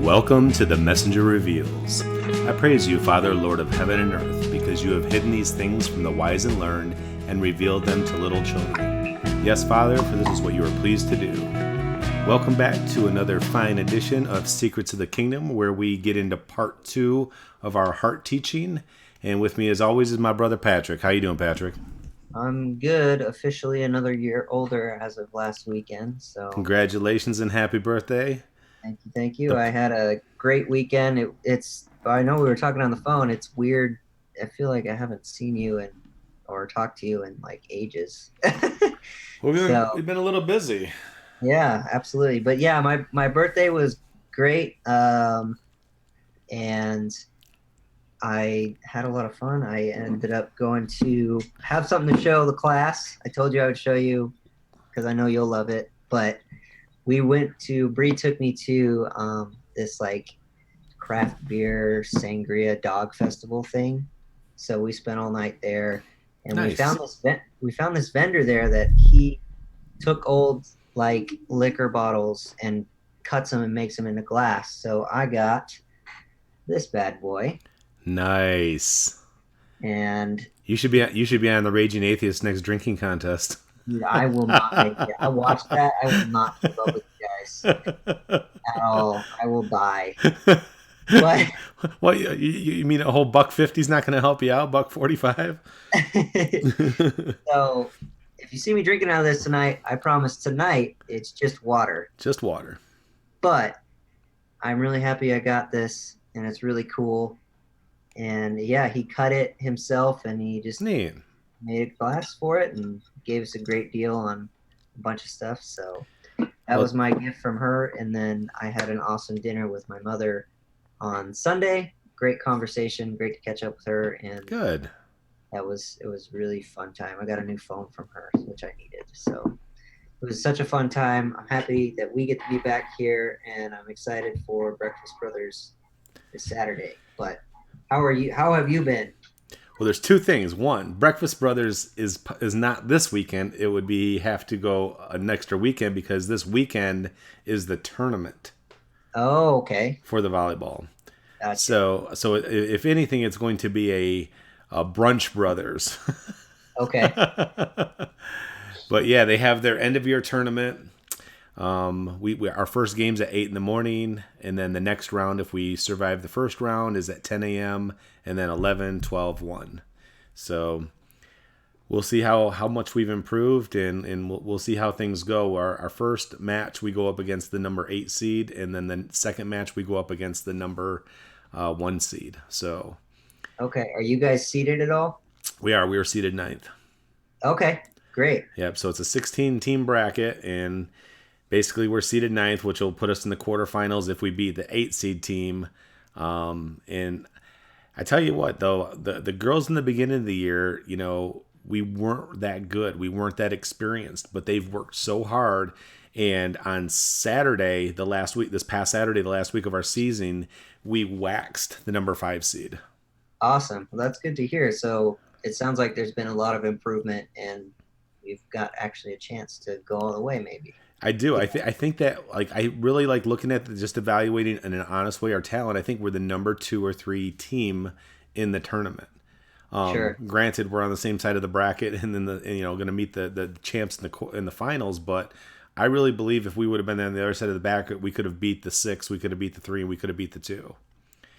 Welcome to the Messenger Reveals. I praise you, Father, Lord of heaven and earth, because you have hidden these things from the wise and learned and revealed them to little children. Yes, Father, for this is what you are pleased to do. Welcome back to another fine edition of Secrets of the Kingdom, where we get into part 2 of our heart teaching. And with me, as always, is my brother Patrick. How you doing, Patrick? I'm good. Officially another year older as of last weekend. So Congratulations and happy birthday. thank you, thank you. The, I had a great weekend. It's I know we were talking on the phone. It's weird. I feel like I haven't seen you or talked to you in like ages. So we've been a little busy. yeah, absolutely. But yeah, my birthday was great. And I had a lot of fun. I ended up going to have something to show the class. I told you I would show you because I know you'll love it. But Bree took me to this like craft beer sangria dog festival thing. So we spent all night there, and Nice. we found this vendor there that he took old like liquor bottles and cuts them and makes them into glass. So I got this bad boy, Nice. and You should be on the Raging Atheist next drinking contest. dude, I will not make it. I watched that. I will not keep up with you guys at all. I will die. But What you mean a whole buck 50 is not going to help you out? Buck 45? so if you see me drinking out of this tonight, I promise tonight it's just water. Just water. But I'm really happy I got this, and it's really cool. And yeah, he cut it himself, and he just Neat. made a glass for it and gave us a great deal on a bunch of stuff. So that Well, was my gift from her. And then I had an awesome dinner with my mother on Sunday. Great conversation, great to catch up with her, and good. it was really fun time. I got a new phone from her, which I needed. So it was such a fun time. I'm happy that we get to be back here, and I'm excited for Breakfast Brothers this Saturday. But how are you? How have you been? Well, there's two things. One, Breakfast Brothers is not this weekend. It would be have to go an extra weekend because this weekend is the tournament Oh, okay. for the volleyball. Gotcha. So if anything, it's going to be a brunch brothers. Okay. But yeah, they have their end of year tournament. We our first game's at 8 in the morning, and then the next round, if we survive the first round, is at 10 a.m. and then 11, 12, 1. So we'll see how much we've improved, and we'll see how things go. Our first match, we go up against the number 8 seed, and then the second match, we go up against the number 1 seed. So Okay. Are you guys seated at all? we are seeded ninth. Okay. Great. Yep. So it's a 16 team bracket, and basically we're seeded ninth, which will put us in the quarterfinals if we beat the 8 seed team. And I tell you what, though, the girls in the beginning of the year, we weren't that good. We weren't that experienced, but they've worked so hard. And on Saturday, this past Saturday, the last week of our season, we waxed the number 5 seed. Awesome. Well, that's good to hear. So it sounds like there's been a lot of improvement, and we've got actually a chance to go all the way, maybe. I do. I think that I really like looking at just evaluating in an honest way our talent. I think we're the number 2 or 3 team in the tournament. Sure. Granted, we're on the same side of the bracket, and then going to meet the champs in the finals. But I really believe if we would have been on the other side of the bracket, we could have beat the 6, we could have beat the 3, and we could have beat the 2.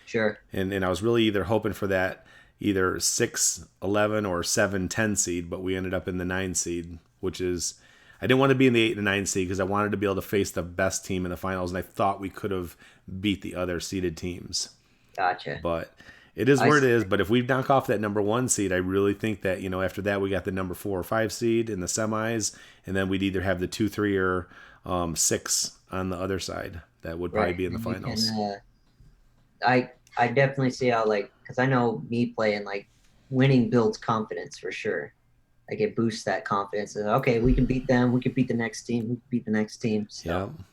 Sure. And I was really either hoping for that either 6, 11, or 7, 10 seed, but we ended up in the 9 seed, which is I didn't want to be in the 8 and 9 seed because I wanted to be able to face the best team in the finals, and I thought we could have beat the other seeded teams. Gotcha. But it is I where it see. is. But if we knock off that number 1 seed, I really think that after that we got the number 4 or 5 seed in the semis, and then we'd either have the 2, 3, or 6 on the other side. That would probably Right. be in the And you finals. can, I definitely see how, like, because I know me playing, like, winning builds confidence for sure. Like, it boosts that confidence. And, okay, we can beat them. We can beat the next team. We can beat the next team. So Yeah.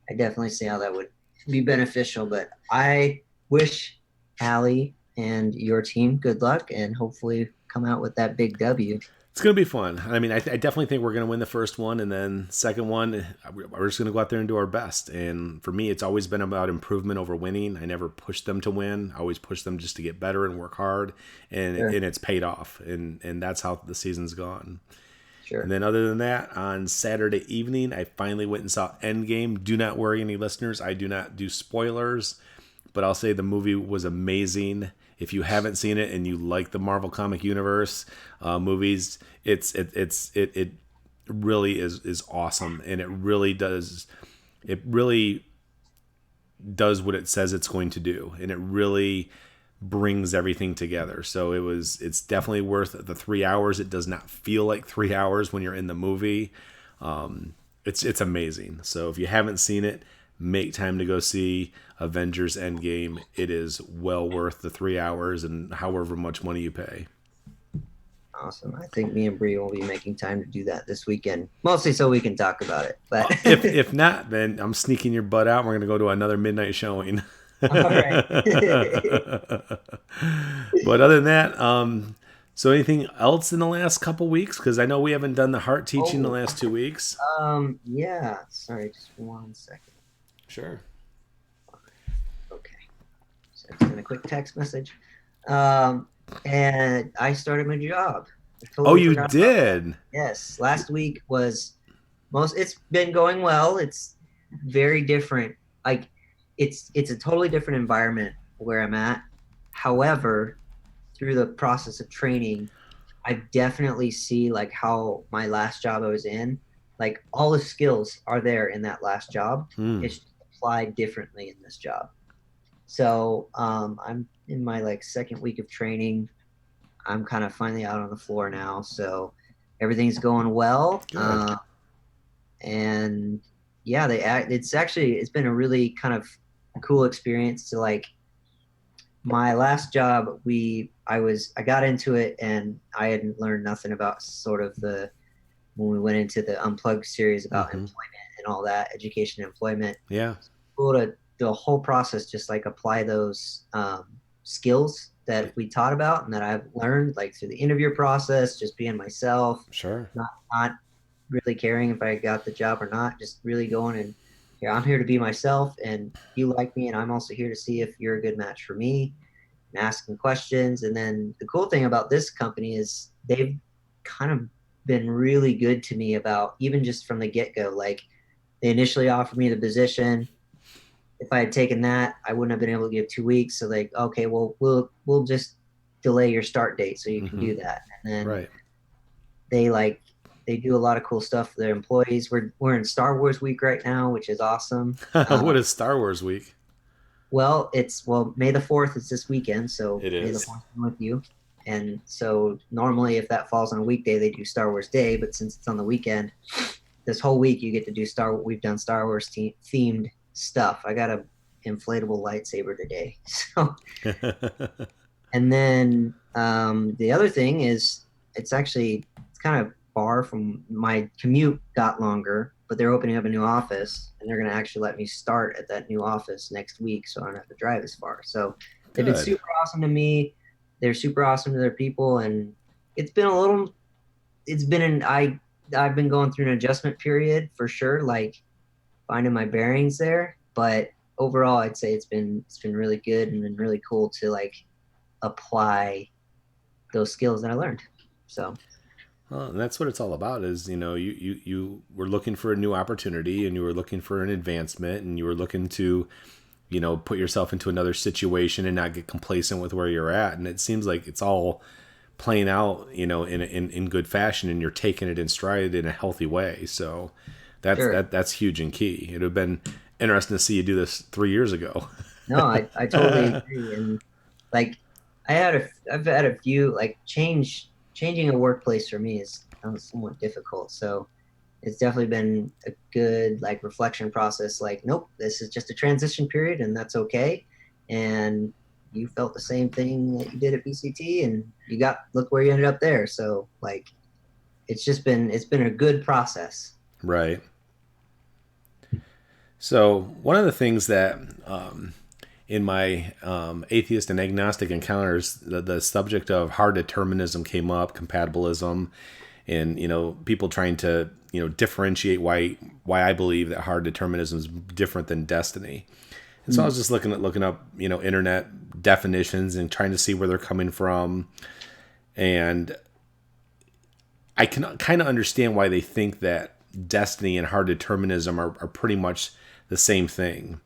I definitely see how that would be beneficial. But I wish Allie and your team good luck, and hopefully come out with that big W. It's going to be fun. I mean, I definitely think we're going to win the first one, and then second one, we're just going to go out there and do our best. And for me, it's always been about improvement over winning. I never pushed them to win. I always pushed them just to get better and work hard, and Sure, it's paid off. And that's how the season's gone. And sure. then other than that, on Saturday evening, I finally went and saw Endgame. Do not worry, any listeners. I do not do spoilers, but I'll say the movie was amazing. If you haven't seen it and you like the Marvel comic universe movies, it really is awesome, and it really does what it says it's going to do, and it really brings everything together. So it's definitely worth the 3 hours. It does not feel like 3 hours when you're in the movie. It's amazing. So if you haven't seen it, make time to go see Avengers Endgame. It is well worth the 3 hours and however much money you pay. Awesome. I think me and Bree will be making time to do that this weekend, mostly so we can talk about it. But If not, then I'm sneaking your butt out. We're gonna go to another midnight showing. all right. But other than that, so anything else in the last couple weeks? Because I know we haven't done the heart teaching the Oh, last 2 weeks. yeah. Sorry, just 1 second. Sure. Okay. So I sent a quick text message. Um, and I started my job. I Oh, totally you forgot about that. did. Yes, last week was it's been going well. It's very different. Like it's a totally different environment where I'm at. However, through the process of training, I definitely see like how my last job I was in, like all the skills are there in that last job. Hmm. It's applied differently in this job. So I'm in my like second week of training. I'm kind of finally out on the floor now, so everything's going well. Good. And yeah, it's been a really kind of cool experience to like my last job. I got into it and I hadn't learned nothing about sort of the when we went into the unplugged series about Mm-hmm. employment and all that education and employment. Yeah. Cool to the whole process, just like apply those skills that we taught about and that I've learned like through the interview process, just being myself, Sure. not really caring if I got the job or not, just really going and here I'm here to be myself and you like me and I'm also here to see if you're a good match for me and asking questions. And then the cool thing about this company is they've kind of been really good to me about even just from the get-go. Like they initially offered me the position. If I had taken that, I wouldn't have been able to give 2 weeks. So like, okay, well, we'll just delay your start date so you can Mm-hmm. do that. And then Right. they like they do a lot of cool stuff for their employees. We're in Star Wars week right now, which is awesome. What is Star Wars week? Well, May the 4th is this weekend, so It May the is. 4th be with you. And so normally if that falls on a weekday, they do Star Wars Day, but since it's on the weekend, this whole week you get to do we've done Star Wars themed stuff. I got a inflatable lightsaber today. So and then the other thing is it's kind of far from my commute got longer, but they're opening up a new office and they're going to actually let me start at that new office next week so I don't have to drive as far. So they've been Good. super awesome to me. They're super awesome to their people. And it's been a little, it's been I've been going through an adjustment period for sure, like finding my bearings there. But overall, I'd say it's been really good and been really cool to like apply those skills that I learned. So Well, and that's what it's all about is, you were looking for a new opportunity and you were looking for an advancement and you were looking to, put yourself into another situation and not get complacent with where you're at. And it seems like it's all playing out, in good fashion and you're taking it in stride in a healthy way. So sure. that's huge and key. It would have been interesting to see you do this 3 years ago. No, I totally agree. And like I've had a few like changing a workplace for me is somewhat difficult. So it's definitely been a good like reflection process. Like, nope, this is just a transition period and that's okay. And you felt the same thing that you did at BCT and look where you ended up there. So like it's been a good process. Right. So one of the things that in my atheist and agnostic encounters, the subject of hard determinism came up, compatibilism, and people trying to differentiate why I believe that hard determinism is different than destiny. And so I was just looking up internet definitions and trying to see where they're coming from, and I can kind of understand why they think that destiny and hard determinism are pretty much the same thing.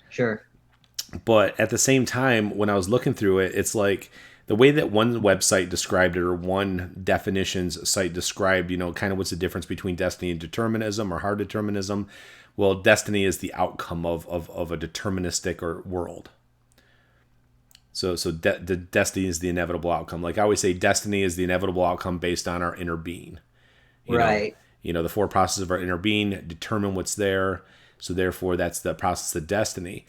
Sure. But at the same time, when I was looking through it, it's like the way that one website described it, or one definitions site described, kind of what's the difference between destiny and determinism or hard determinism. Well, destiny is the outcome of a deterministic or world. The destiny is the inevitable outcome. Like I always say, destiny is the inevitable outcome based on our inner being. You know, Right. the four processes of our inner being determine what's there. So therefore, that's the process of destiny.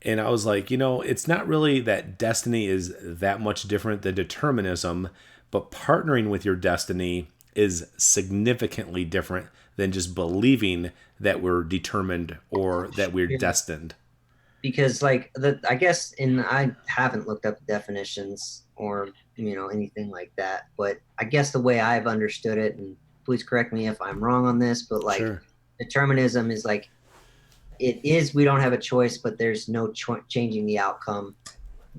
And I was like, it's not really that destiny is that much different than determinism, but partnering with your destiny is significantly different than just believing that we're determined or that we're Sure. destined. Because like I guess I haven't looked up definitions or anything like that, but I guess the way I've understood it, and please correct me if I'm wrong on this, but like Sure. determinism is like it is we don't have a choice, but there's no changing the outcome.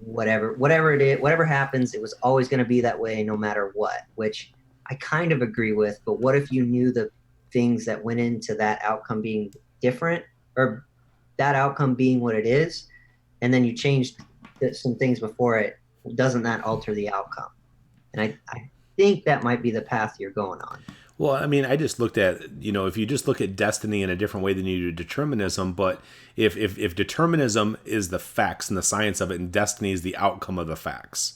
Whatever it is, whatever happens, it was always going to be that way no matter what, which I kind of agree with. But what if you knew the things that went into that outcome being different, or that outcome being what it is, and then you changed some things before it? Doesn't that alter the outcome? And I think that might be the path you're going on. Well, I mean, I just looked at, if you just look at destiny in a different way than you do determinism, but if determinism is the facts and the science of it, and destiny is the outcome of the facts,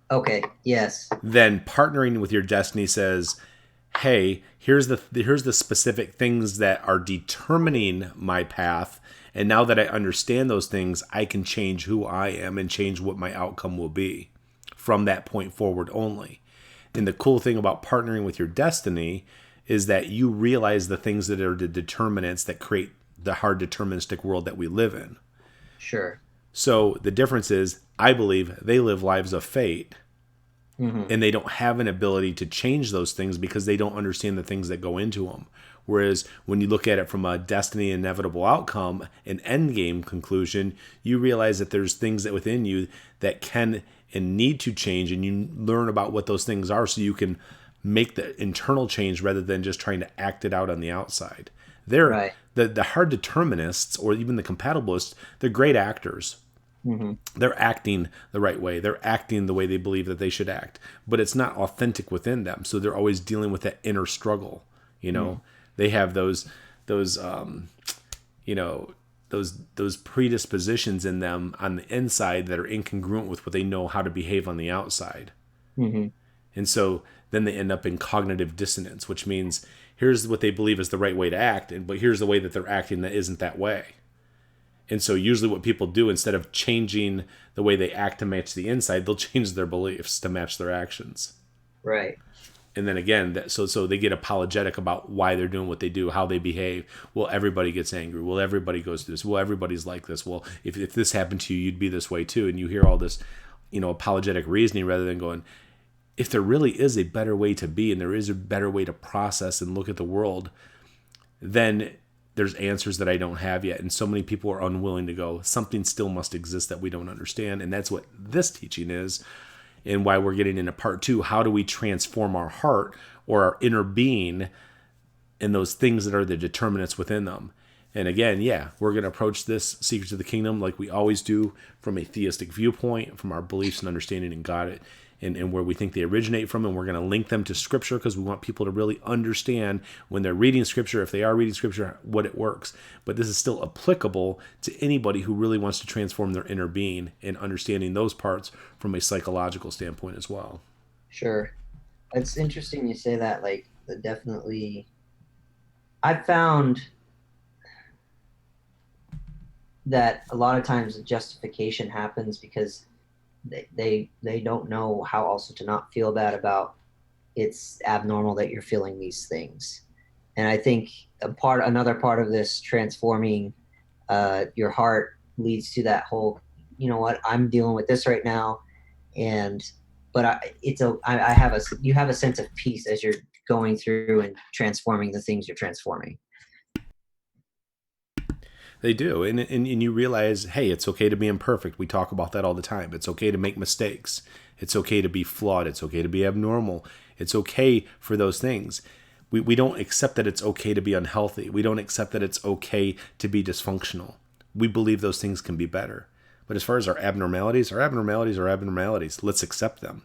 Okay. Yes. then partnering with your destiny says, hey, here's the specific things that are determining my path, and now that I understand those things, I can change who I am and change what my outcome will be from that point forward only. And the cool thing about partnering with your destiny is that you realize the things that are the determinants that create the hard deterministic world that we live in. Sure. So the difference is, I believe they live lives of fate, Hmm. and they don't have an ability to change those things because they don't understand the things that go into them. Whereas when you look at it from a destiny inevitable outcome, an end game conclusion, you realize that there's things that within you that can and need to change, and you learn about what those things are so you can make the internal change rather than just trying to act it out on the outside. They're Right. the hard determinists, or even the compatibilists, they're great actors. Hmm. They're acting the right way. They're acting the way they believe that they should act, but it's not authentic within them. So they're always dealing with that inner struggle. You know, they have those you know those predispositions in them on the inside that are incongruent with what they know how to behave on the outside. Hmm. And so then they end up in cognitive dissonance, which means here's what they believe is the right way to act, but here's the way that they're acting that isn't that way. And so usually what people do, instead of changing the way they act to match the inside, they'll change their beliefs to match their actions. Right. And then again, so they get apologetic about why they're doing what they do, how they behave. Well, everybody gets angry. Well, everybody goes through this. Well, everybody's like this. Well, if this happened to you, you'd be this way too. And you hear all this, apologetic reasoning rather than going, if there really is a better way to be and there is a better way to process and look at the world, then there's answers that I don't have yet. And so many people are unwilling to go, something still must exist that we don't understand. And that's what this teaching is, and why we're getting into part two. How do we transform our heart or our inner being and those things that are the determinants within them? And again, yeah, we're going to approach this Secrets of the Kingdom like we always do, from a theistic viewpoint, from our beliefs and understanding in God, and where we think they originate from. And we're going to link them to Scripture because we want people to really understand when they're reading Scripture, if they are reading Scripture, what it works. But this is still applicable to anybody who really wants to transform their inner being and understanding those parts from a psychological standpoint as well. Sure. It's interesting you say that. Like, definitely, I found that a lot of times the justification happens because they don't know how also to not feel bad about it's abnormal that you're feeling these things. And I think another part of this transforming your heart leads to that whole, you know what, I'm dealing with this right now, and but I have you have a sense of peace as you're going through and transforming the things you're transforming. They do. And you realize, hey, it's okay to be imperfect. We talk about that all the time. It's okay to make mistakes. It's okay to be flawed. It's okay to be abnormal. It's okay for those things. We don't accept that it's okay to be unhealthy. We don't accept that it's okay to be dysfunctional. We believe those things can be better. But as far as our abnormalities are abnormalities. Let's accept them.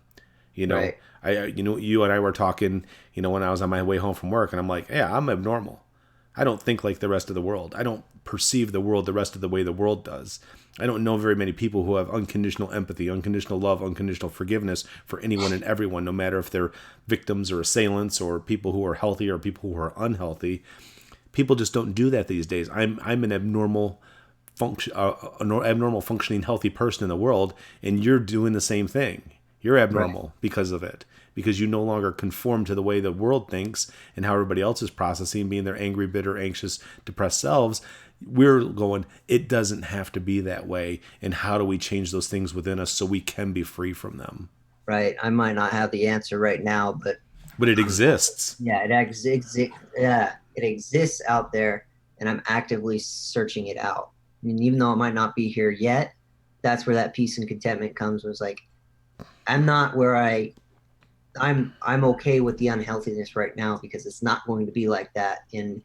You know, Right. you and I were talking, when I was on my way home from work, and I'm like, yeah, I'm abnormal. I don't think like the rest of the world. I don't perceive the world the rest of the way the world does. I don't know very many people who have unconditional empathy, unconditional love, unconditional forgiveness for anyone and everyone, no matter if they're victims or assailants or people who are healthy or people who are unhealthy. People just don't do that these days. I'm an abnormal abnormal functioning healthy person in the world, and you're doing the same thing. You're abnormal Right. because of it, because you no longer conform to the way the world thinks and how everybody else is processing, being their angry, bitter, anxious, depressed selves. We're going, it doesn't have to be that way. And how do we change those things within us so we can be free from them? Right. I might not have the answer right now, but But it I'm exists. yeah, it exists out there, and I'm actively searching it out. I mean, even though it might not be here yet, that's where that peace and contentment comes. Was like, I'm not where I'm okay with the unhealthiness right now because it's not going to be like that in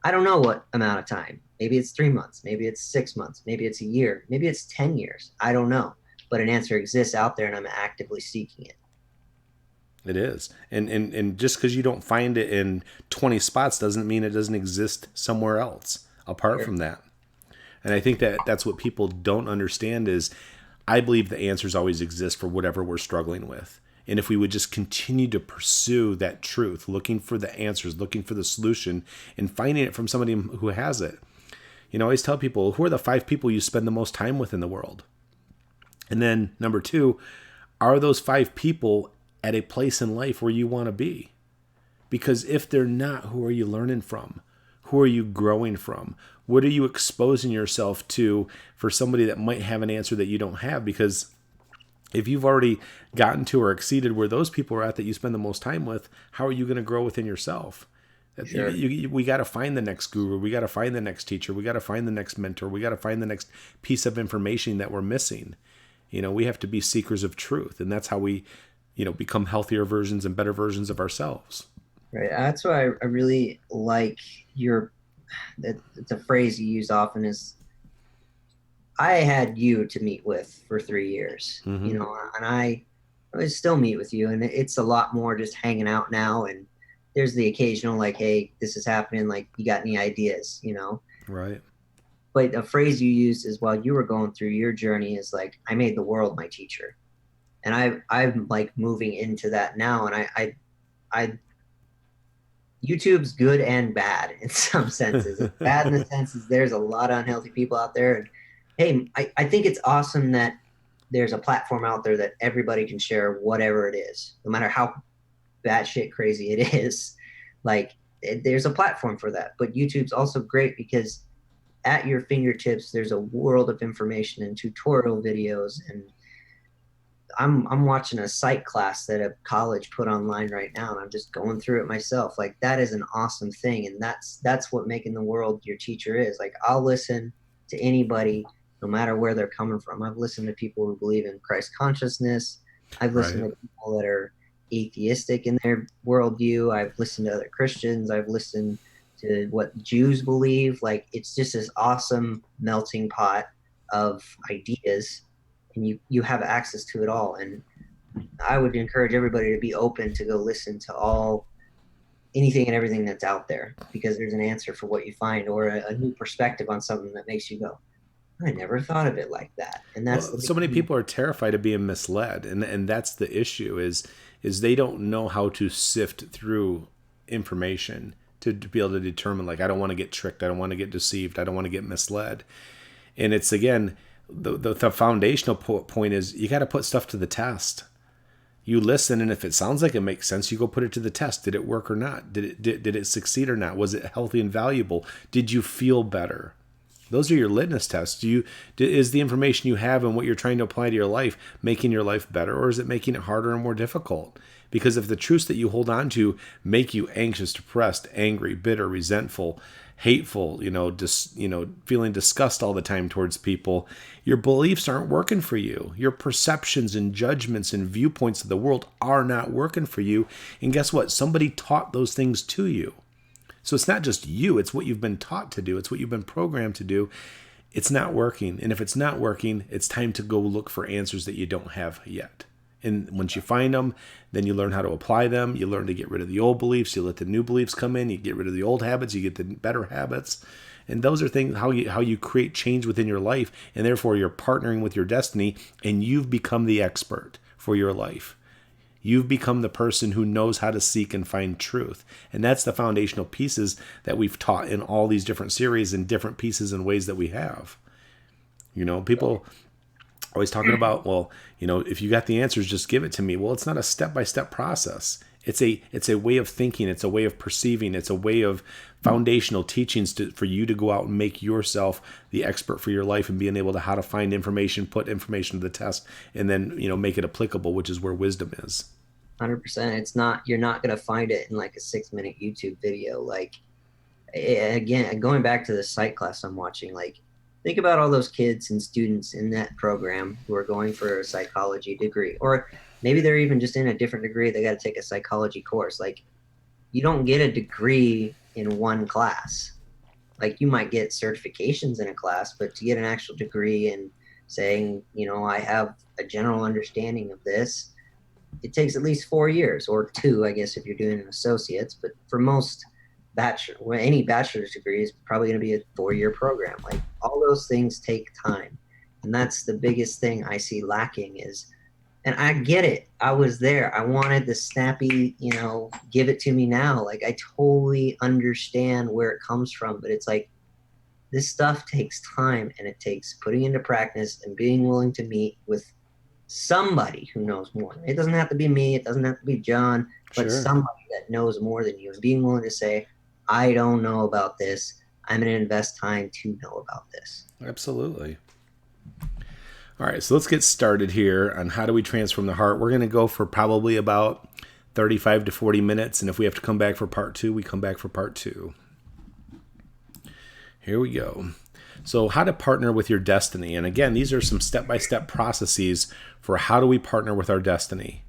I don't know what amount of time. Maybe it's 3 months, maybe it's 6 months, maybe it's a year, maybe it's 10 years. I don't know. But an answer exists out there and I'm actively seeking it. It is. And just because you don't find it in 20 spots doesn't mean it doesn't exist somewhere else apart Sure. from that. And I think that that's what people don't understand is I believe the answers always exist for whatever we're struggling with. And if we would just continue to pursue that truth, looking for the answers, looking for the solution, and finding it from somebody who has it. I always tell people, who are the 5 people you spend the most time with in the world? And then number 2, are those 5 people at a place in life where you want to be? Because if they're not, who are you learning from? Who are you growing from? What are you exposing yourself to for somebody that might have an answer that you don't have? Because if you've already gotten to or exceeded where those people are at that you spend the most time with, how are you going to grow within yourself? Sure. We got to find the next guru. We got to find the next teacher. We got to find the next mentor. We got to find the next piece of information that we're missing. We have to be seekers of truth. And that's how we, become healthier versions and better versions of ourselves. Right. That's why I really like your that it's a phrase you use often is I had you to meet with for 3 years, Mm-hmm. and I would still meet with you, and it's a lot more just hanging out now. And there's the occasional like, hey, this is happening. Like, you got any ideas? Right. But a phrase you used is while you were going through your journey is like, I made the world my teacher, and I'm like moving into that now, and I YouTube's good and bad in some senses. It's bad in the senses there's a lot of unhealthy people out there. And hey, I think it's awesome that there's a platform out there that everybody can share whatever it is, no matter how batshit crazy it is. Like, there's a platform for that. But YouTube's also great because at your fingertips, there's a world of information and tutorial videos. And I'm watching a psych class that a college put online right now, and I'm just going through it myself. Like, that is an awesome thing, and that's what making the world your teacher is. Like, I'll listen to anybody, no matter where they're coming from. I've listened to people who believe in Christ consciousness. I've listened Right. to people that are atheistic in their worldview. I've listened to other Christians. I've listened to what Jews believe. Like, it's just this awesome melting pot of ideas, and you have access to it all. And I would encourage everybody to be open to go listen to all anything and everything that's out there, because there's an answer for what you find, or a new perspective on something that makes you go, I never thought of it like that. And that's Well, the so many key. people are terrified of being misled, and that's the issue is they don't know how to sift through information to be able to determine, like, I don't want to get tricked, I don't want to get deceived, I don't want to get misled. And it's, again, the foundational point is you got to put stuff to the test. You listen, and if it sounds like it makes sense, you go put it to the test. Did it work or not? Did it succeed or not? Was it healthy and valuable? Did you feel better? Those are your litmus tests. Is the information you have and what you're trying to apply to your life making your life better, or is it making it harder and more difficult? Because if the truths that you hold on to make you anxious, depressed, angry, bitter, resentful, hateful, feeling disgust all the time towards people, your beliefs aren't working for you. Your perceptions and judgments and viewpoints of the world are not working for you. And guess what? Somebody taught those things to you. So it's not just you, it's what you've been taught to do. It's what you've been programmed to do. It's not working. And if it's not working, it's time to go look for answers that you don't have yet. And once you find them, then you learn how to apply them. You learn to get rid of the old beliefs. You let the new beliefs come in. You get rid of the old habits. You get the better habits. And those are things how you create change within your life. And therefore, you're partnering with your destiny, and you've become the expert for your life. You've become the person who knows how to seek and find truth. And that's the foundational pieces that we've taught in all these different series and different pieces and ways that we have. People always talking about, well, if you got the answers, just give it to me. Well, it's not a step-by-step process. It's a way of thinking. It's a way of perceiving. It's a way of foundational teachings for you to go out and make yourself the expert for your life and being able to how to find information, put information to the test, and then, make it applicable, which is where wisdom is. 100%. It's not, you're not going to find it in like a 6-minute YouTube video. Like, again, going back to the psych class I'm watching, like, think about all those kids and students in that program who are going for a psychology degree, or maybe they're even just in a different degree. They got to take a psychology course. Like, you don't get a degree in one class. Like, you might get certifications in a class, but to get an actual degree and saying, I have a general understanding of this, it takes at least 4 years, or 2, I guess, if you're doing an associate's. But for most any bachelor's degree is probably going to be a 4-year program. Like, all those things take time. And that's the biggest thing I see lacking is, and I get it. I was there. I wanted the snappy, give it to me now. Like, I totally understand where it comes from, but it's like, this stuff takes time, and it takes putting into practice and being willing to meet with somebody who knows more. It doesn't have to be me. It doesn't have to be John, but Sure. somebody that knows more than you, and being willing to say, I don't know about this. I'm going to invest time to know about this. Absolutely. All right, so let's get started here on how do we transform the heart. We're going to go for probably about 35 to 40 minutes, and if we have to come back for part 2, we come back for part 2. Here we go. So how to partner with your destiny. And again, these are some step-by-step processes for how do we partner with our destiny.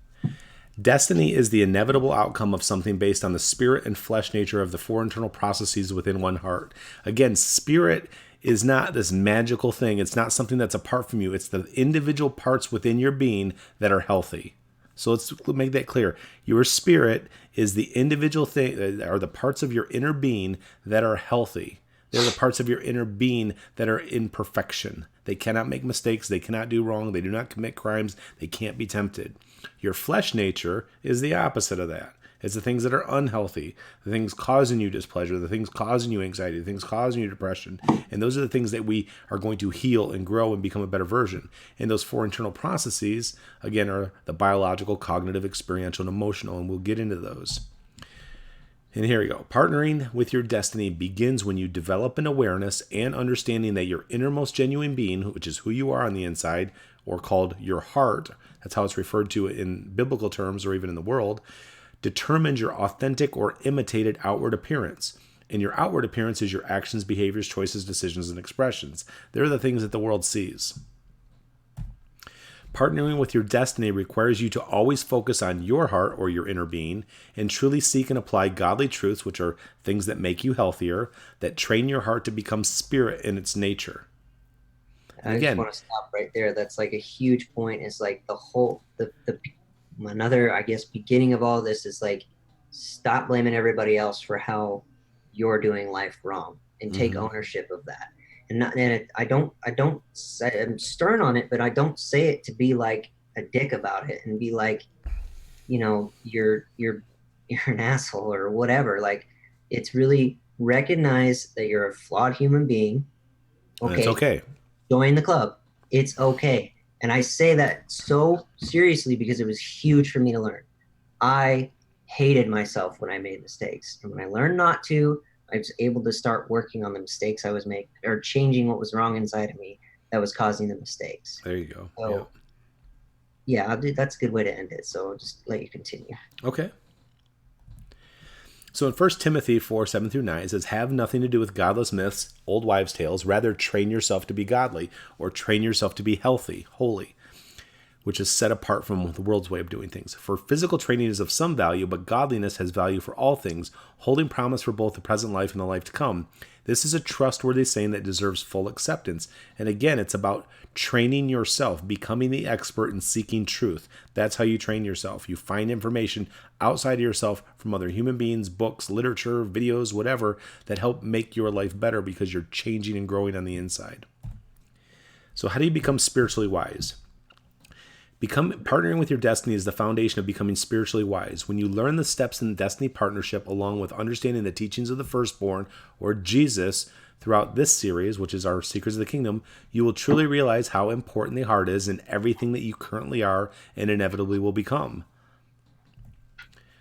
Destiny is the inevitable outcome of something based on the spirit and flesh nature of the 4 internal processes within one heart. Again, spirit is not this magical thing. It's not something that's apart from you. It's the individual parts within your being that are healthy. So let's make that clear. Your spirit is the individual thing, or the parts of your inner being that are healthy. They're the parts of your inner being that are in perfection. They cannot make mistakes. They cannot do wrong. They do not commit crimes. They can't be tempted. Your flesh nature is the opposite of that. It's the things that are unhealthy, the things causing you displeasure, the things causing you anxiety, the things causing you depression. And those are the things that we are going to heal and grow and become a better version. And those 4 internal processes, again, are the biological, cognitive, experiential, and emotional. And we'll get into those. And here we go. Partnering with your destiny begins when you develop an awareness and understanding that your innermost genuine being, which is who you are on the inside, or called your heart, that's how it's referred to in biblical terms or even in the world, determines your authentic or imitated outward appearance. And your outward appearance is your actions, behaviors, choices, decisions, and expressions. They're the things that the world sees. Partnering with your destiny requires you to always focus on your heart or your inner being and truly seek and apply godly truths, which are things that make you healthier, that train your heart to become spirit in its nature. And I just again, want to stop right there. That's like a huge point. Is like the whole, the another, I guess, beginning of all this is like, stop blaming everybody else for how you're doing life wrong and take ownership of that. And I'm stern on it, but I don't say it to be like a dick about it and be like, you're an asshole or whatever. Like, it's really recognize that you're a flawed human being. and it's Okay, okay. join the club. It's okay. And I say that so seriously because it was huge for me to learn. I hated myself when I made mistakes. And when I learned not to, I was able to start working on the mistakes I was making, or changing what was wrong inside of me that was causing the mistakes. There you go. Yeah. So yeah, that's a good way to end it. So I'll just let you continue. Okay. So in 1 Timothy 4, 7 through 9, it says, have nothing to do with godless myths, old wives' tales. Rather, train yourself to be godly, or train yourself to be healthy, holy, which is set apart from the world's way of doing things. For physical training is of some value, but godliness has value for all things, holding promise for both the present life and the life to come. This is a trustworthy saying that deserves full acceptance. And again, it's about training yourself, becoming the expert in seeking truth. That's how you train yourself. You find information outside of yourself from other human beings, books, literature, videos, whatever, that help make your life better because you're changing and growing on the inside. So how do you become spiritually wise? Partnering with your destiny is the foundation of becoming spiritually wise. When you learn the steps in the destiny partnership, along with understanding the teachings of the firstborn, or Jesus, throughout this series, which is our Secrets of the Kingdom, you will truly realize how important the heart is in everything that you currently are and inevitably will become.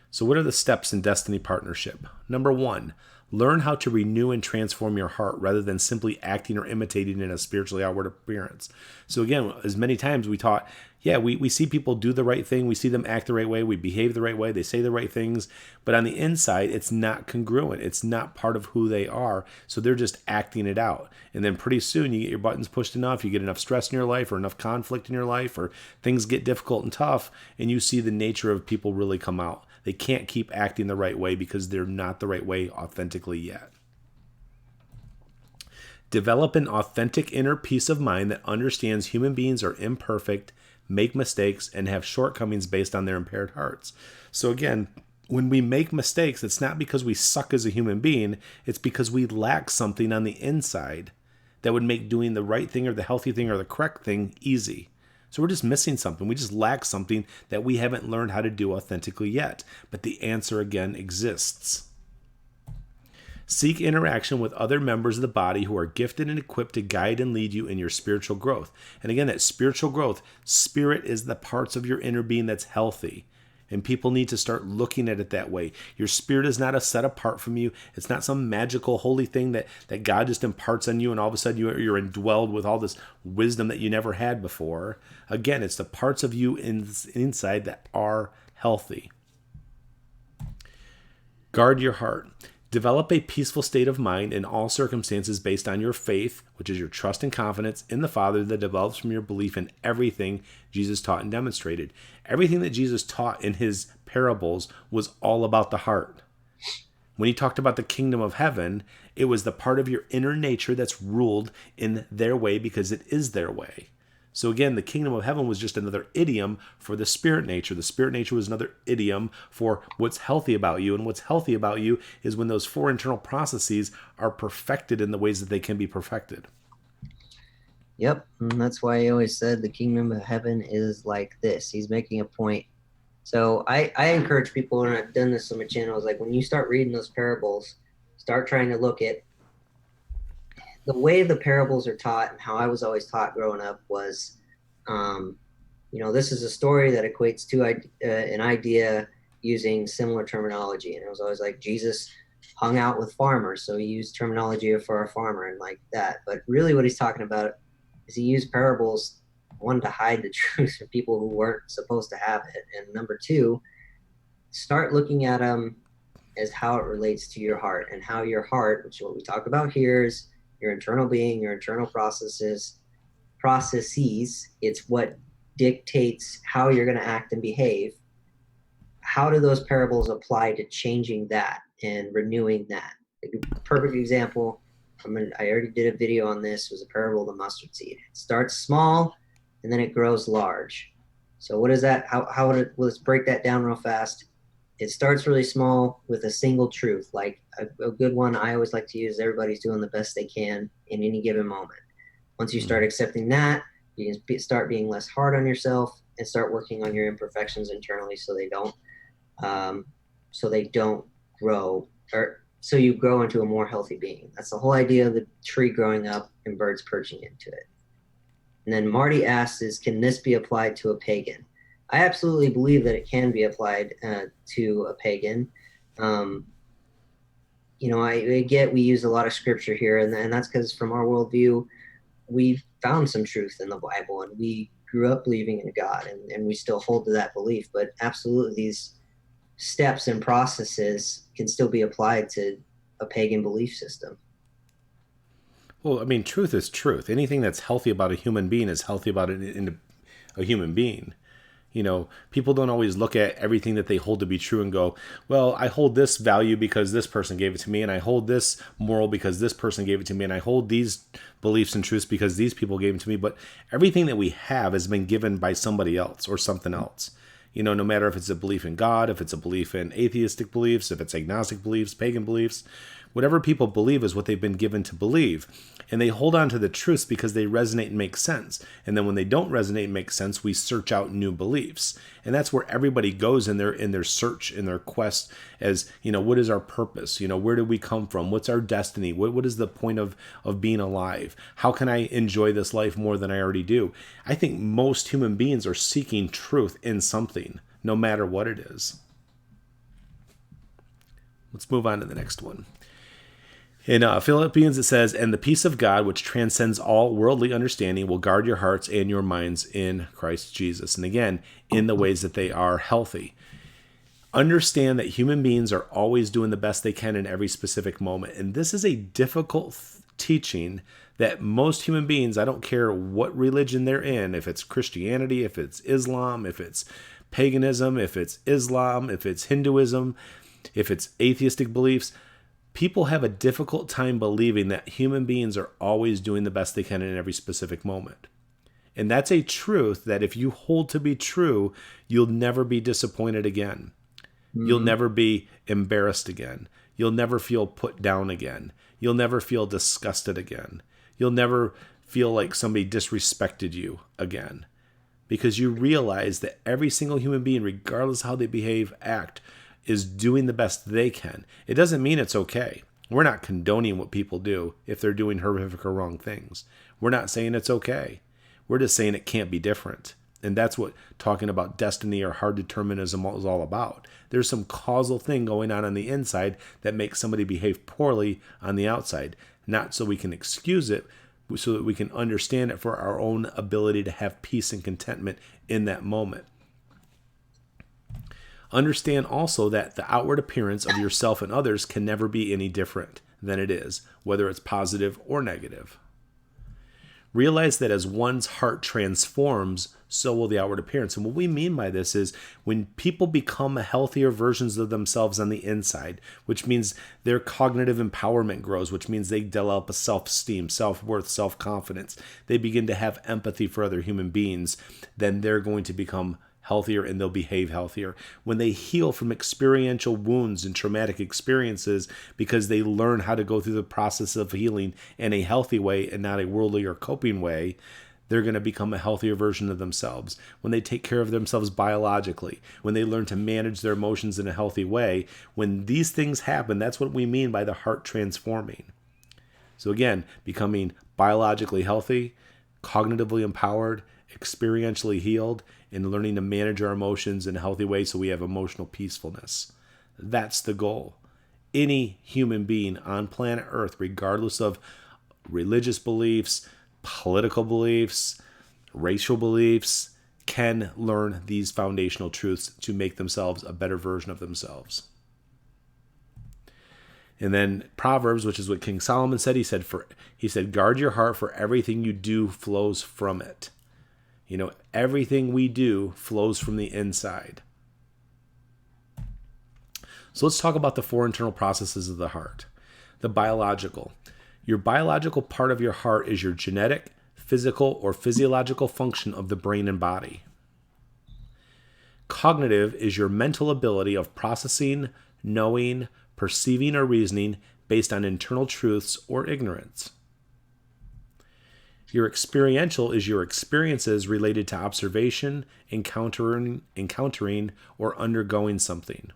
So what are the steps in destiny partnership? Number 1, learn how to renew and transform your heart rather than simply acting or imitating in a spiritually outward appearance. So again, as many times we taught, we see people do the right thing. We see them act the right way. We behave the right way. They say the right things. But on the inside, it's not congruent. It's not part of who they are. So they're just acting it out. And then pretty soon you get your buttons pushed enough. You get enough stress in your life or enough conflict in your life, or things get difficult and tough. And you see the nature of people really come out. They can't keep acting the right way because they're not the right way authentically yet. Develop an authentic inner peace of mind that understands human beings are imperfect, make mistakes, and have shortcomings based on their impaired hearts. So again, when we make mistakes, it's not because we suck as a human being, it's because we lack something on the inside that would make doing the right thing or the healthy thing or the correct thing easy. So we're just missing something. We just lack something that we haven't learned how to do authentically yet. But the answer again exists. Seek interaction with other members of the body who are gifted and equipped to guide and lead you in your spiritual growth. And again, that spiritual growth, spirit is the parts of your inner being that's healthy. And people need to start looking at it that way. Your spirit is not a set apart from you. It's not some magical holy thing that God just imparts on you and all of a sudden you're indwelled with all this wisdom that you never had before. Again, it's the parts of you inside that are healthy. Guard your heart. Develop a peaceful state of mind in all circumstances based on your faith, which is your trust and confidence in the Father that develops from your belief in everything Jesus taught and demonstrated. Everything that Jesus taught in his parables was all about the heart. When he talked about the kingdom of heaven, it was the part of your inner nature that's ruled in their way because it is their way. So again, the kingdom of heaven was just another idiom for the spirit nature. The spirit nature was another idiom for what's healthy about you. And what's healthy about you is when those 4 internal processes are perfected in the ways that they can be perfected. Yep. And that's why I always said the kingdom of heaven is like this. He's making a point. So I encourage people, and I've done this on my channel, is like when you start reading those parables, start trying to look at the way the parables are taught. And how I was always taught growing up was, this is a story that equates to an idea using similar terminology. And it was always like Jesus hung out with farmers, so he used terminology for a farmer and like that. But really what he's talking about is he used parables, one, to hide the truth for people who weren't supposed to have it, and number 2, start looking at them as how it relates to your heart, and how your heart, which is what we talk about here, is your internal being, your internal processes. It's what dictates how you're going to act and behave. How do those parables apply to changing that and renewing that? A perfect example, I already did a video on this, was a parable of the mustard seed. It starts small and then it grows large. So what is that? Let's break that down real fast. It starts really small with a single truth. Like a good one I always like to use, everybody's doing the best they can in any given moment. Once you start accepting that, you can start being less hard on yourself and start working on your imperfections internally so they don't grow, or so you grow into a more healthy being. That's the whole idea of the tree growing up and birds perching into it. And then Marty asks, can this be applied to a pagan? I absolutely believe that it can be applied to a pagan. I get we use a lot of scripture here, and that's because from our worldview, we found some truth in the Bible and we grew up believing in God, and we still hold to that belief. But absolutely, these steps and processes can still be applied to a pagan belief system. Well, I mean, truth is truth. Anything that's healthy about a human being is healthy about a human being. People don't always look at everything that they hold to be true and go, well, I hold this value because this person gave it to me, and I hold this moral because this person gave it to me, and I hold these beliefs and truths because these people gave it to me. But everything that we have has been given by somebody else or something else. No matter if it's a belief in God, if it's a belief in atheistic beliefs, if it's agnostic beliefs, pagan beliefs, whatever people believe is what they've been given to believe. And they hold on to the truths because they resonate and make sense. And then when they don't resonate and make sense, we search out new beliefs. And that's where everybody goes in their search, in their quest as, what is our purpose? Where do we come from? What's our destiny? What is the point of being alive? How can I enjoy this life more than I already do? I think most human beings are seeking truth in something, no matter what it is. Let's move on to the next one. In Philippians, it says, "And the peace of God, which transcends all worldly understanding, will guard your hearts and your minds in Christ Jesus." And again, in the ways that they are healthy. Understand that human beings are always doing the best they can in every specific moment. And this is a difficult teaching that most human beings, I don't care what religion they're in, if it's Christianity, if it's Islam, if it's paganism, if it's Islam, if it's Hinduism, if it's atheistic beliefs, people have a difficult time believing that human beings are always doing the best they can in every specific moment. And that's a truth that if you hold to be true, you'll never be disappointed again. You'll never be embarrassed again. You'll never feel put down again. You'll never feel disgusted again. You'll never feel like somebody disrespected you again. Because you realize that every single human being, regardless how they behave, act, is doing the best they can. It doesn't mean it's okay. We're not condoning what people do if they're doing horrific or wrong things. We're not saying it's okay. We're just saying it can't be different. And that's what talking about destiny or hard determinism is all about. There's some causal thing going on the inside that makes somebody behave poorly on the outside. Not so we can excuse it, so that we can understand it for our own ability to have peace and contentment in that moment. Understand also that the outward appearance of yourself and others can never be any different than it is, whether it's positive or negative. Realize that as one's heart transforms, so will the outward appearance. And what we mean by this is when people become healthier versions of themselves on the inside, which means their cognitive empowerment grows, which means they develop a self-esteem, self-worth, self-confidence. They begin to have empathy for other human beings, then they're going to become healthier and they'll behave healthier. When they heal from experiential wounds and traumatic experiences because they learn how to go through the process of healing in a healthy way and not a worldly or coping way, they're going to become a healthier version of themselves. When they take care of themselves biologically, when they learn to manage their emotions in a healthy way, when these things happen, that's what we mean by the heart transforming. So again, becoming biologically healthy, cognitively empowered, experientially healed, and learning to manage our emotions in a healthy way so we have emotional peacefulness. That's the goal. Any human being on planet Earth, regardless of religious beliefs, political beliefs, racial beliefs, can learn these foundational truths to make themselves a better version of themselves. And then Proverbs, which is what King Solomon said, he said, guard your heart, for everything you do flows from it. Everything we do flows from the inside. So let's talk about the four internal processes of the heart. The biological. Your biological part of your heart is your genetic, physical, or physiological function of the brain and body. Cognitive is your mental ability of processing, knowing, perceiving, or reasoning based on internal truths or ignorance. Your experiential is your experiences related to observation, encountering, or undergoing something.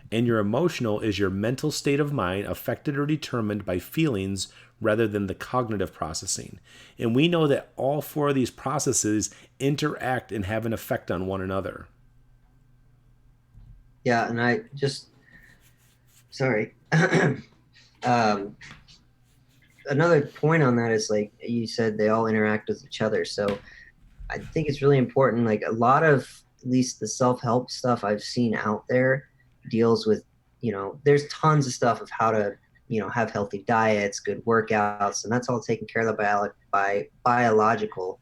And your emotional is your mental state of mind affected or determined by feelings rather than the cognitive processing. And we know that all four of these processes interact and have an effect on one another. Yeah, and sorry. um, another point on that is like you said, they all interact with each other. So I think it's really important. Like a lot of at least the self help stuff I've seen out there deals with, there's tons of stuff of how to, have healthy diets, good workouts, and that's all taken care of by biological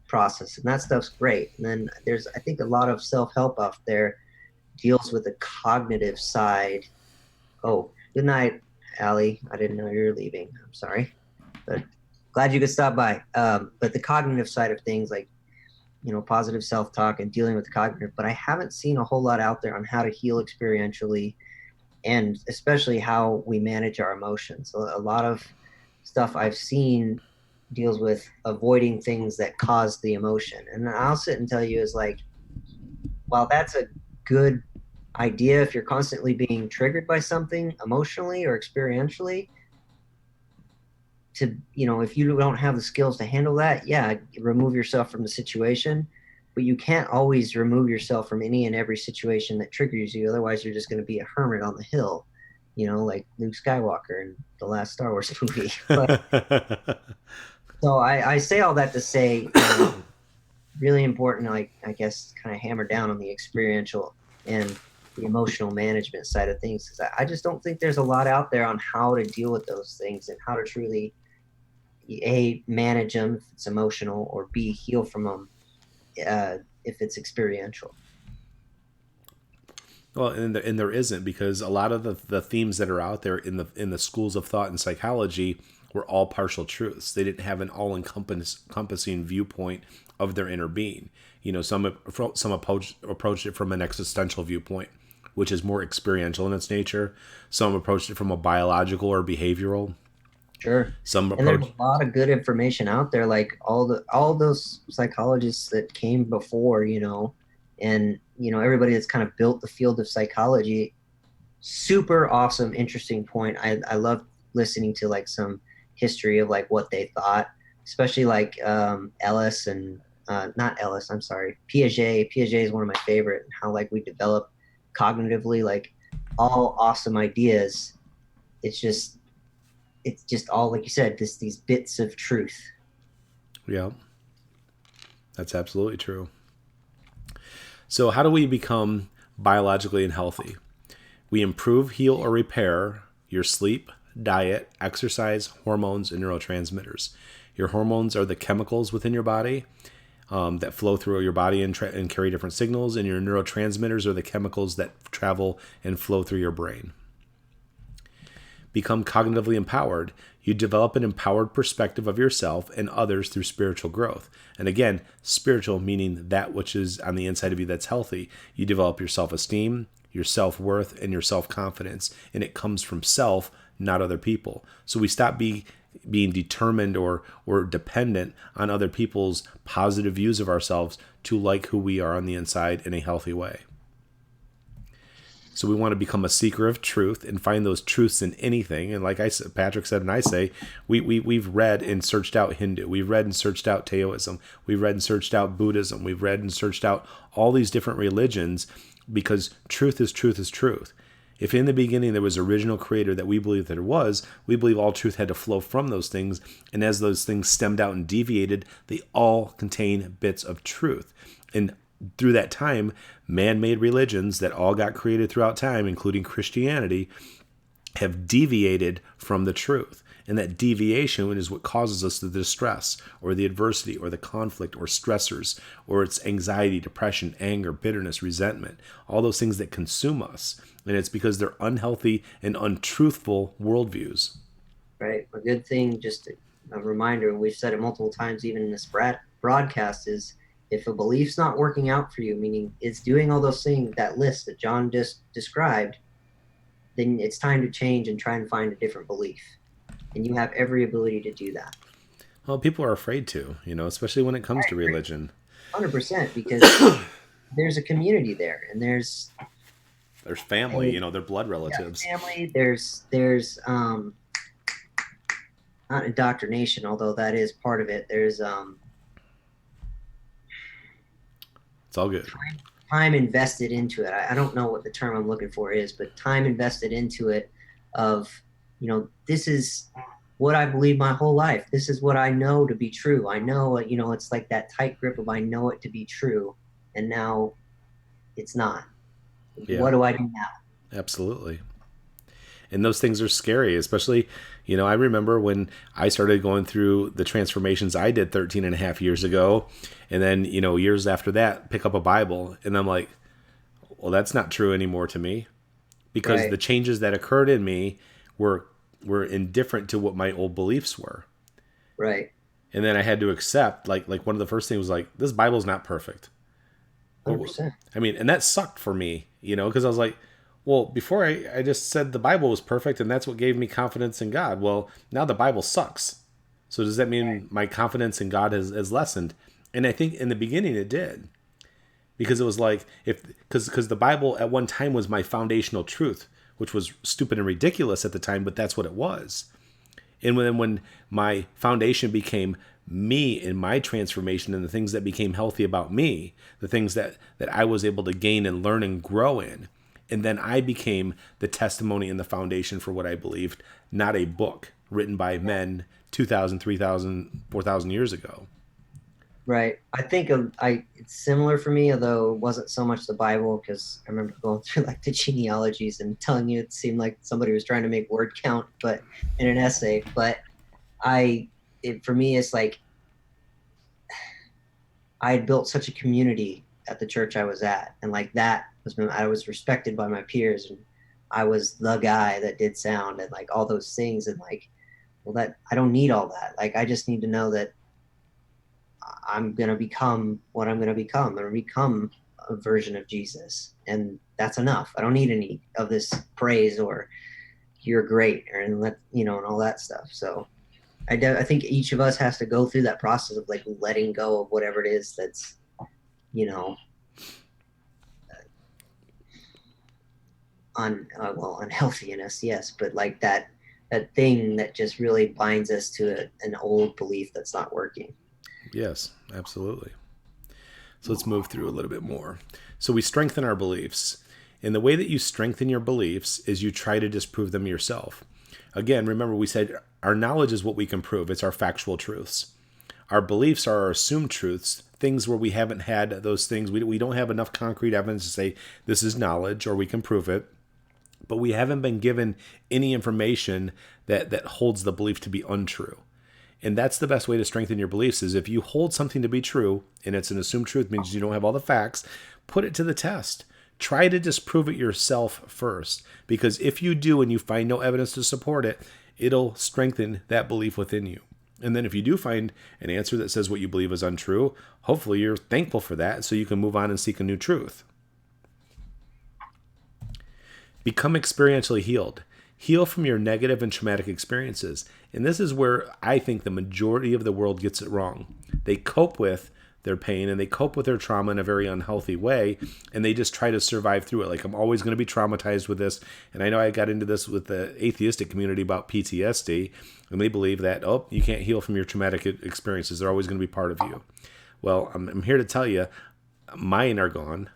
process, and that stuff's great. And then there's, I think, a lot of self help out there deals with the cognitive side. Oh, good night, Allie. I didn't know you were leaving. I'm sorry, but glad you could stop by. But the cognitive side of things, like positive self-talk and dealing with cognitive, but I haven't seen a whole lot out there on how to heal experientially, and especially how we manage our emotions. So a lot of stuff I've seen deals with avoiding things that cause the emotion. And I'll sit and tell you is like, while that's a good idea, if you're constantly being triggered by something emotionally or experientially, to if you don't have the skills to handle that, yeah, remove yourself from the situation, but you can't always remove yourself from any and every situation that triggers you. Otherwise you're just going to be a hermit on the hill, like Luke Skywalker in the last Star Wars movie. But so I say all that to say, really important, like I guess kind of hammer down on the experiential and the emotional management side of things, because I just don't think there's a lot out there on how to deal with those things and how to truly a manage them if it's emotional, or b heal from them if it's experiential. Well, and there isn't, because a lot of the themes that are out there in the schools of thought and psychology were all partial truths. They didn't have an all encompassing viewpoint of their inner being. Some approached it from an existential viewpoint, which is more experiential in its nature. Some approached it from a biological or behavioral. Sure. Some And there's approach. a lot of good information out there, like all those psychologists that came before, and everybody that's kind of built the field of psychology. Super awesome, interesting point. I love listening to like some history of like what they thought, especially like Ellis and not Ellis, I'm sorry, Piaget. Piaget is one of my favorite, and how like we develop cognitively, like all awesome ideas. It's just it's just all, like you said, these bits of truth. Yeah, that's absolutely true. So, how do we become biologically and healthy? We improve, heal, or repair your sleep, diet, exercise, hormones, and neurotransmitters. Your hormones are the chemicals within your body that flow through your body and carry different signals, and your neurotransmitters are the chemicals that travel and flow through your brain. Become cognitively empowered. You develop an empowered perspective of yourself and others through spiritual growth. And again, spiritual meaning that which is on the inside of you that's healthy. You develop your self esteem, your self worth, and your self confidence. And it comes from self, not other people. So we stop being determined or dependent on other people's positive views of ourselves to like who we are on the inside in a healthy way. So we want to become a seeker of truth and find those truths in anything. And like Patrick said, and I say, we've read and searched out Hindu. We've read and searched out Taoism. We've read and searched out Buddhism. We've read and searched out all these different religions, because truth is truth is truth. If in the beginning there was an original creator that we believe that there was, we believe all truth had to flow from those things. And as those things stemmed out and deviated, they all contain bits of truth. And through that time, man-made religions that all got created throughout time, including Christianity, have deviated from the truth. And that deviation is what causes us the distress or the adversity or the conflict or stressors, or it's anxiety, depression, anger, bitterness, resentment, all those things that consume us. And it's because they're unhealthy and untruthful worldviews. Right. A good thing, just a reminder, and we've said it multiple times, even in this broadcast, is if a belief's not working out for you, meaning it's doing all those things, that list that John just described, then it's time to change and try and find a different belief. And you have every ability to do that. Well, people are afraid to, especially when it comes to I agree. religion. 100%, because there's a community there, and There's family, a they're blood relatives. family, there's not indoctrination, although that is part of it. There's It's all good. time invested into it. I don't know what the term I'm looking for is, but time invested into it, of, this is what I believe my whole life. This is what I know to be true. I know, it's like that tight grip of I know it to be true. And now it's not. Yeah, What do I do now? absolutely. And those things are scary, especially, I remember when I started going through the transformations I did 13 and a half years ago. And then, years after that, pick up a Bible. And I'm like, well, that's not true anymore to me, because Right, the changes that occurred in me were indifferent to what my old beliefs were. right. And then I had to accept, like one of the first things was like, this Bible's not perfect. Well, 100%. I mean, and that sucked for me, because I was like, well, before I just said the Bible was perfect and that's what gave me confidence in God. Well, now the Bible sucks. So does that mean my confidence in God has lessened? And I think in the beginning it did, because it was like, because the Bible at one time was my foundational truth, which was stupid and ridiculous at the time, but that's what it was. And when my foundation became me and my transformation and the things that became healthy about me, the things that I was able to gain and learn and grow in, and then I became the testimony and the foundation for what I believed, not a book written by men 2,000, 3,000, 4,000 years ago. Right. I think it's similar for me, although it wasn't so much the Bible, because I remember going through like the genealogies and telling you it seemed like somebody was trying to make word count, but in an essay. But for me, it's like I had built such a community at the church I was at, and like I was respected by my peers, and I was the guy that did sound and like all those things, and like, well, that I don't need all that. Like, I just need to know that I'm going to become what I'm going to become. I'm going to become a version of Jesus. And that's enough. I don't need any of this praise or you're great or and and all that stuff. So I think each of us has to go through that process of like letting go of whatever it is that's, you know, unhealthiness. Yes. But like that thing that just really binds us to an old belief that's not working. Yes, absolutely. So let's move through a little bit more. So we strengthen our beliefs. And the way that you strengthen your beliefs is you try to disprove them yourself. Again, remember we said our knowledge is what we can prove. It's our factual truths. Our beliefs are our assumed truths, things where we haven't had those things. We don't have enough concrete evidence to say this is knowledge or we can prove it. But we haven't been given any information that holds the belief to be untrue. And that's the best way to strengthen your beliefs is if you hold something to be true, and it's an assumed truth, means you don't have all the facts, put it to the test. Try to disprove it yourself first. Because if you do and you find no evidence to support it, it'll strengthen that belief within you. And then if you do find an answer that says what you believe is untrue, hopefully you're thankful for that so you can move on and seek a new truth. Become experientially healed. Heal from your negative and traumatic experiences. And this is where I think the majority of the world gets it wrong. They cope with their pain and they cope with their trauma in a very unhealthy way, and they just try to survive through it. Like, I'm always going to be traumatized with this. And I know I got into this with the atheistic community about PTSD, and they believe that, oh, you can't heal from your traumatic experiences. They're always going to be part of you. Well, I'm here to tell you, mine are gone.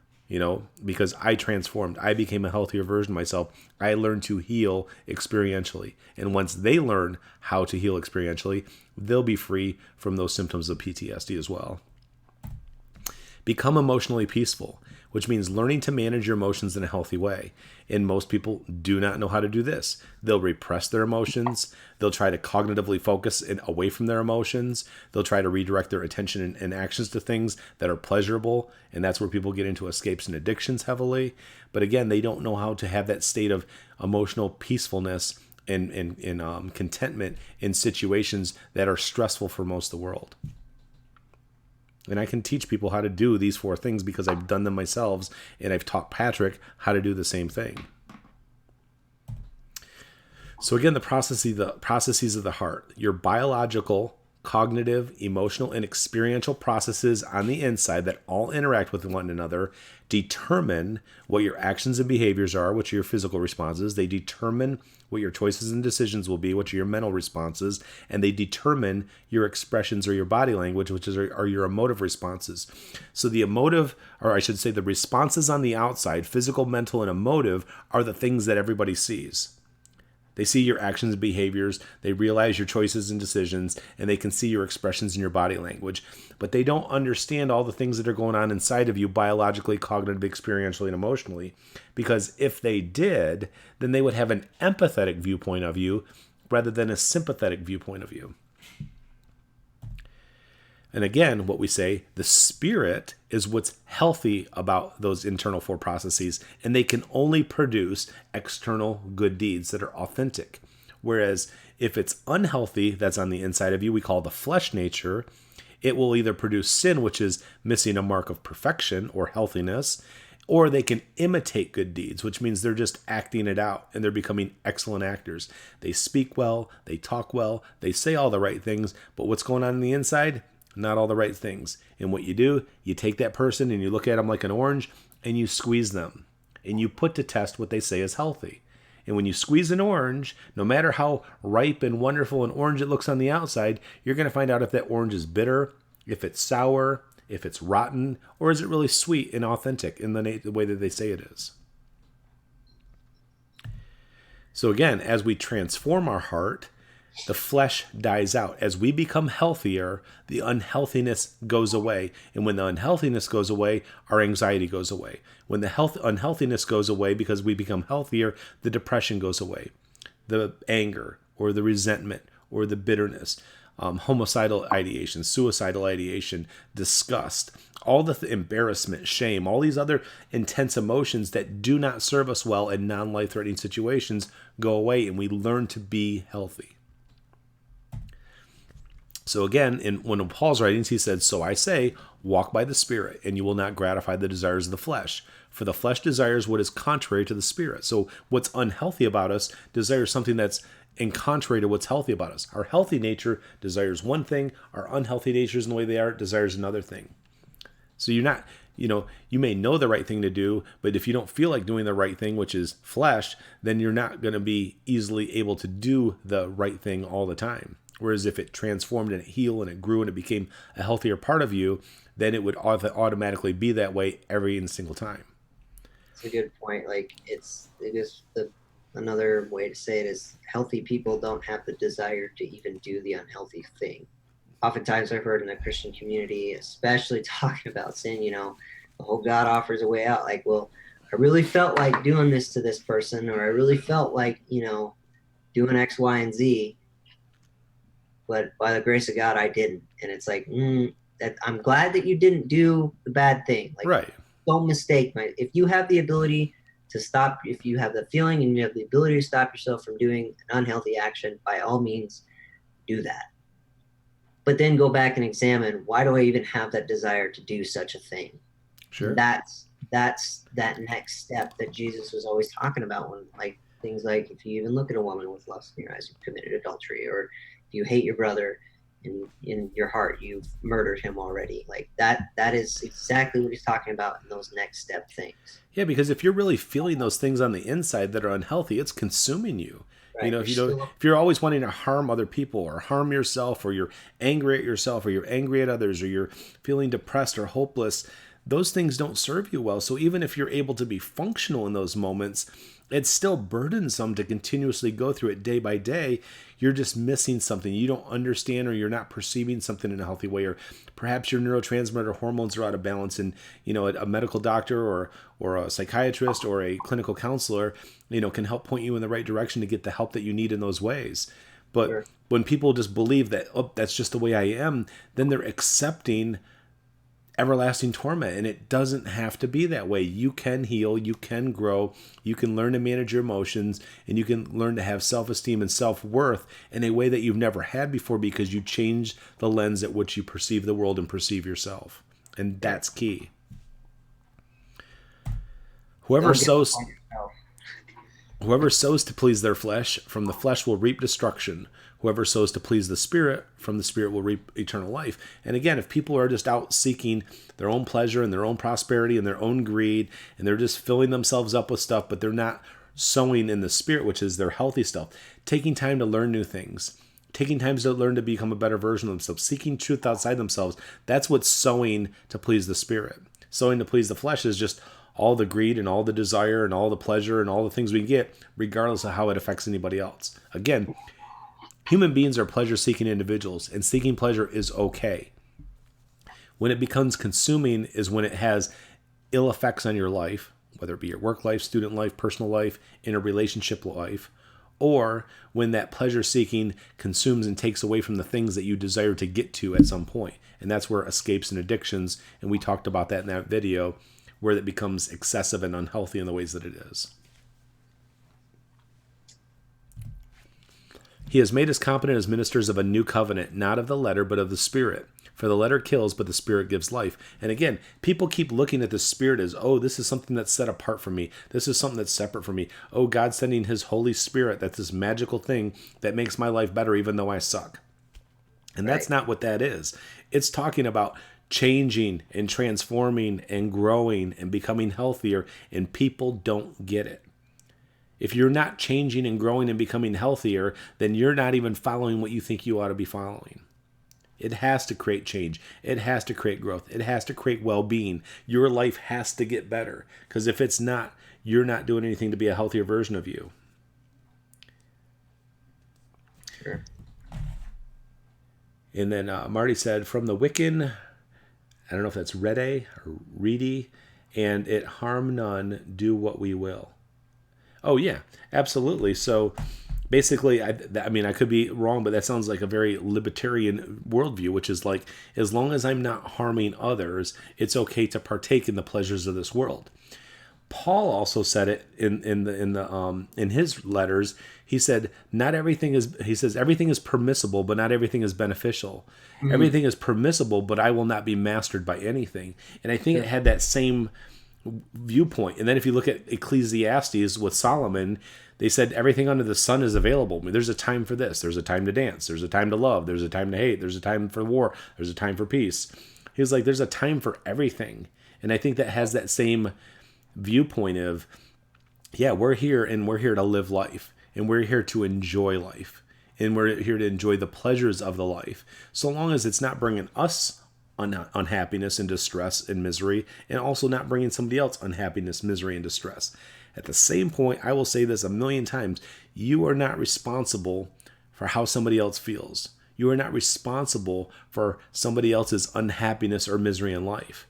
Because I transformed. I became a healthier version of myself. I learned to heal experientially. And once they learn how to heal experientially, they'll be free from those symptoms of PTSD as well. Become emotionally peaceful, which means learning to manage your emotions in a healthy way. And most people do not know how to do this. They'll repress their emotions. They'll try to cognitively focus away from their emotions. They'll try to redirect their attention and actions to things that are pleasurable. And that's where people get into escapes and addictions heavily. But again, they don't know how to have that state of emotional peacefulness and contentment in situations that are stressful for most of the world. And I can teach people how to do these 4 things because I've done them myself, and I've taught Patrick how to do the same thing. So again, the processes of the heart, your biological, cognitive, emotional, and experiential processes on the inside that all interact with one another determine what your actions and behaviors are, which are your physical responses. They determine what your choices and decisions will be, which are your mental responses, and they determine your expressions or your body language, which are your emotive responses. So the emotive, or I should say the responses on the outside, physical, mental, and emotive, are the things that everybody sees. They see your actions and behaviors, they realize your choices and decisions, and they can see your expressions in your body language. But they don't understand all the things that are going on inside of you biologically, cognitively, experientially, and emotionally. Because if they did, then they would have an empathetic viewpoint of you rather than a sympathetic viewpoint of you. And again, what we say, the spirit is what's healthy about those internal four processes, and they can only produce external good deeds that are authentic. Whereas if it's unhealthy, that's on the inside of you, we call the flesh nature, it will either produce sin, which is missing a mark of perfection or healthiness, or they can imitate good deeds, which means they're just acting it out and they're becoming excellent actors. They speak well, they talk well, they say all the right things, but what's going on the inside? Not all the right things. And what you do, you take that person and you look at them like an orange and you squeeze them. And you put to test what they say is healthy. And when you squeeze an orange, no matter how ripe and wonderful and orange it looks on the outside, you're going to find out if that orange is bitter, if it's sour, if it's rotten, or is it really sweet and authentic in the way that they say it is. So again, as we transform our heart, the flesh dies out. As we become healthier, the unhealthiness goes away. And when the unhealthiness goes away, our anxiety goes away. When the unhealthiness goes away because we become healthier, the depression goes away. The anger or the resentment or the bitterness, homicidal ideation, suicidal ideation, disgust, all the embarrassment, shame, all these other intense emotions that do not serve us well in non-life-threatening situations go away, and we learn to be healthy. So again, in one of Paul's writings, he said, "So I say, walk by the Spirit, and you will not gratify the desires of the flesh. For the flesh desires what is contrary to the Spirit." So what's unhealthy about us desires something that's in contrary to what's healthy about us. Our healthy nature desires one thing. Our unhealthy natures in the way they are desires another thing. So you're not, you may know the right thing to do, but if you don't feel like doing the right thing, which is flesh, then you're not going to be easily able to do the right thing all the time. Whereas if it transformed and it healed and it grew and it became a healthier part of you, then it would automatically be that way every single time. It's a good point. Like another way to say it is healthy people don't have the desire to even do the unhealthy thing. Oftentimes I've heard in the Christian community, especially talking about sin, the whole God offers a way out. Like, well, I really felt like doing this to this person, or I really felt like, doing X, Y, and Z. But by the grace of God, I didn't. And it's like, I'm glad that you didn't do the bad thing. Like, right. Don't mistake. If you have the ability to stop, if you have the feeling and you have the ability to stop yourself from doing an unhealthy action, by all means, do that. But then go back and examine, why do I even have that desire to do such a thing? Sure. And that's that next step that Jesus was always talking about, when things like, if you even look at a woman with lust in your eyes, you've committed adultery, or if you hate your brother in your heart, you've murdered him already. Like that is exactly what he's talking about in those next step things. Yeah, because if you're really feeling those things on the inside that are unhealthy, it's consuming you. Right. If you're always wanting to harm other people or harm yourself, or you're angry at yourself, or you're angry at others, or you're feeling depressed or hopeless, those things don't serve you well. So even if you're able to be functional in those moments, it's still burdensome to continuously go through it day by day. You're just missing something. You don't understand, or you're not perceiving something in a healthy way, or perhaps your neurotransmitter hormones are out of balance, and a medical doctor or a psychiatrist or a clinical counselor can help point you in the right direction to get the help that you need in those ways. But Sure. When people just believe that, oh, that's just the way I am, then they're accepting everlasting torment, and it doesn't have to be that way. You can heal, you can grow, you can learn to manage your emotions, and you can learn to have self-esteem and self-worth in a way that you've never had before, because you change the lens at which you perceive the world and perceive yourself. And that's key. Whoever sows to please their flesh, from the flesh will reap destruction. Whoever sows to please the Spirit, from the Spirit will reap eternal life. And again, if people are just out seeking their own pleasure and their own prosperity and their own greed, and they're just filling themselves up with stuff, but they're not sowing in the Spirit, which is their healthy stuff, taking time to learn new things, taking time to learn to become a better version of themselves, seeking truth outside themselves, that's what's sowing to please the Spirit. Sowing to please the flesh is just all the greed and all the desire and all the pleasure and all the things we get, regardless of how it affects anybody else. Again, human beings are pleasure-seeking individuals, and seeking pleasure is okay. When it becomes consuming is when it has ill effects on your life, whether it be your work life, student life, personal life, interrelationship life, or when that pleasure seeking consumes and takes away from the things that you desire to get to at some point. And that's where escapes and addictions, and we talked about that in that video, where it becomes excessive and unhealthy in the ways that it is. He has made us competent as ministers of a new covenant, not of the letter, but of the Spirit. For the letter kills, but the Spirit gives life. And again, people keep looking at the Spirit as, oh, this is something that's set apart from me. This is something that's separate from me. Oh, God's sending his Holy Spirit. That's this magical thing that makes my life better even though I suck. And that's not what that is. It's talking about changing and transforming and growing and becoming healthier, and people don't get it. If you're not changing and growing and becoming healthier, then you're not even following what you think you ought to be following. It has to create change. It has to create growth. It has to create well-being. Your life has to get better, because if it's not, you're not doing anything to be a healthier version of you. Sure. And then Marty said, from the Wiccan, I don't know if that's Rede or Reedy, and it harm none, do what we will. Oh, yeah, absolutely. So basically, I mean, I could be wrong, but that sounds like a very libertarian worldview, which is like, as long as I'm not harming others, it's okay to partake in the pleasures of this world. Paul also said it in his letters. He said, everything is permissible, but not everything is beneficial. Mm-hmm. Everything is permissible, but I will not be mastered by anything. And I think it had that same viewpoint. And then if you look at Ecclesiastes with Solomon, they said everything under the sun is available. I mean, there's a time for this. There's a time to dance. There's a time to love. There's a time to hate. There's a time for war. There's a time for peace. He was like, there's a time for everything. And I think that has that same viewpoint of, yeah, we're here and we're here to live life, and we're here to enjoy life, and we're here to enjoy the pleasures of the life, so long as it's not bringing us unhappiness and distress and misery, and also not bringing somebody else unhappiness, misery, and distress. At the same point, I will say this a million times, you are not responsible for how somebody else feels. You are not responsible for somebody else's unhappiness or misery in life.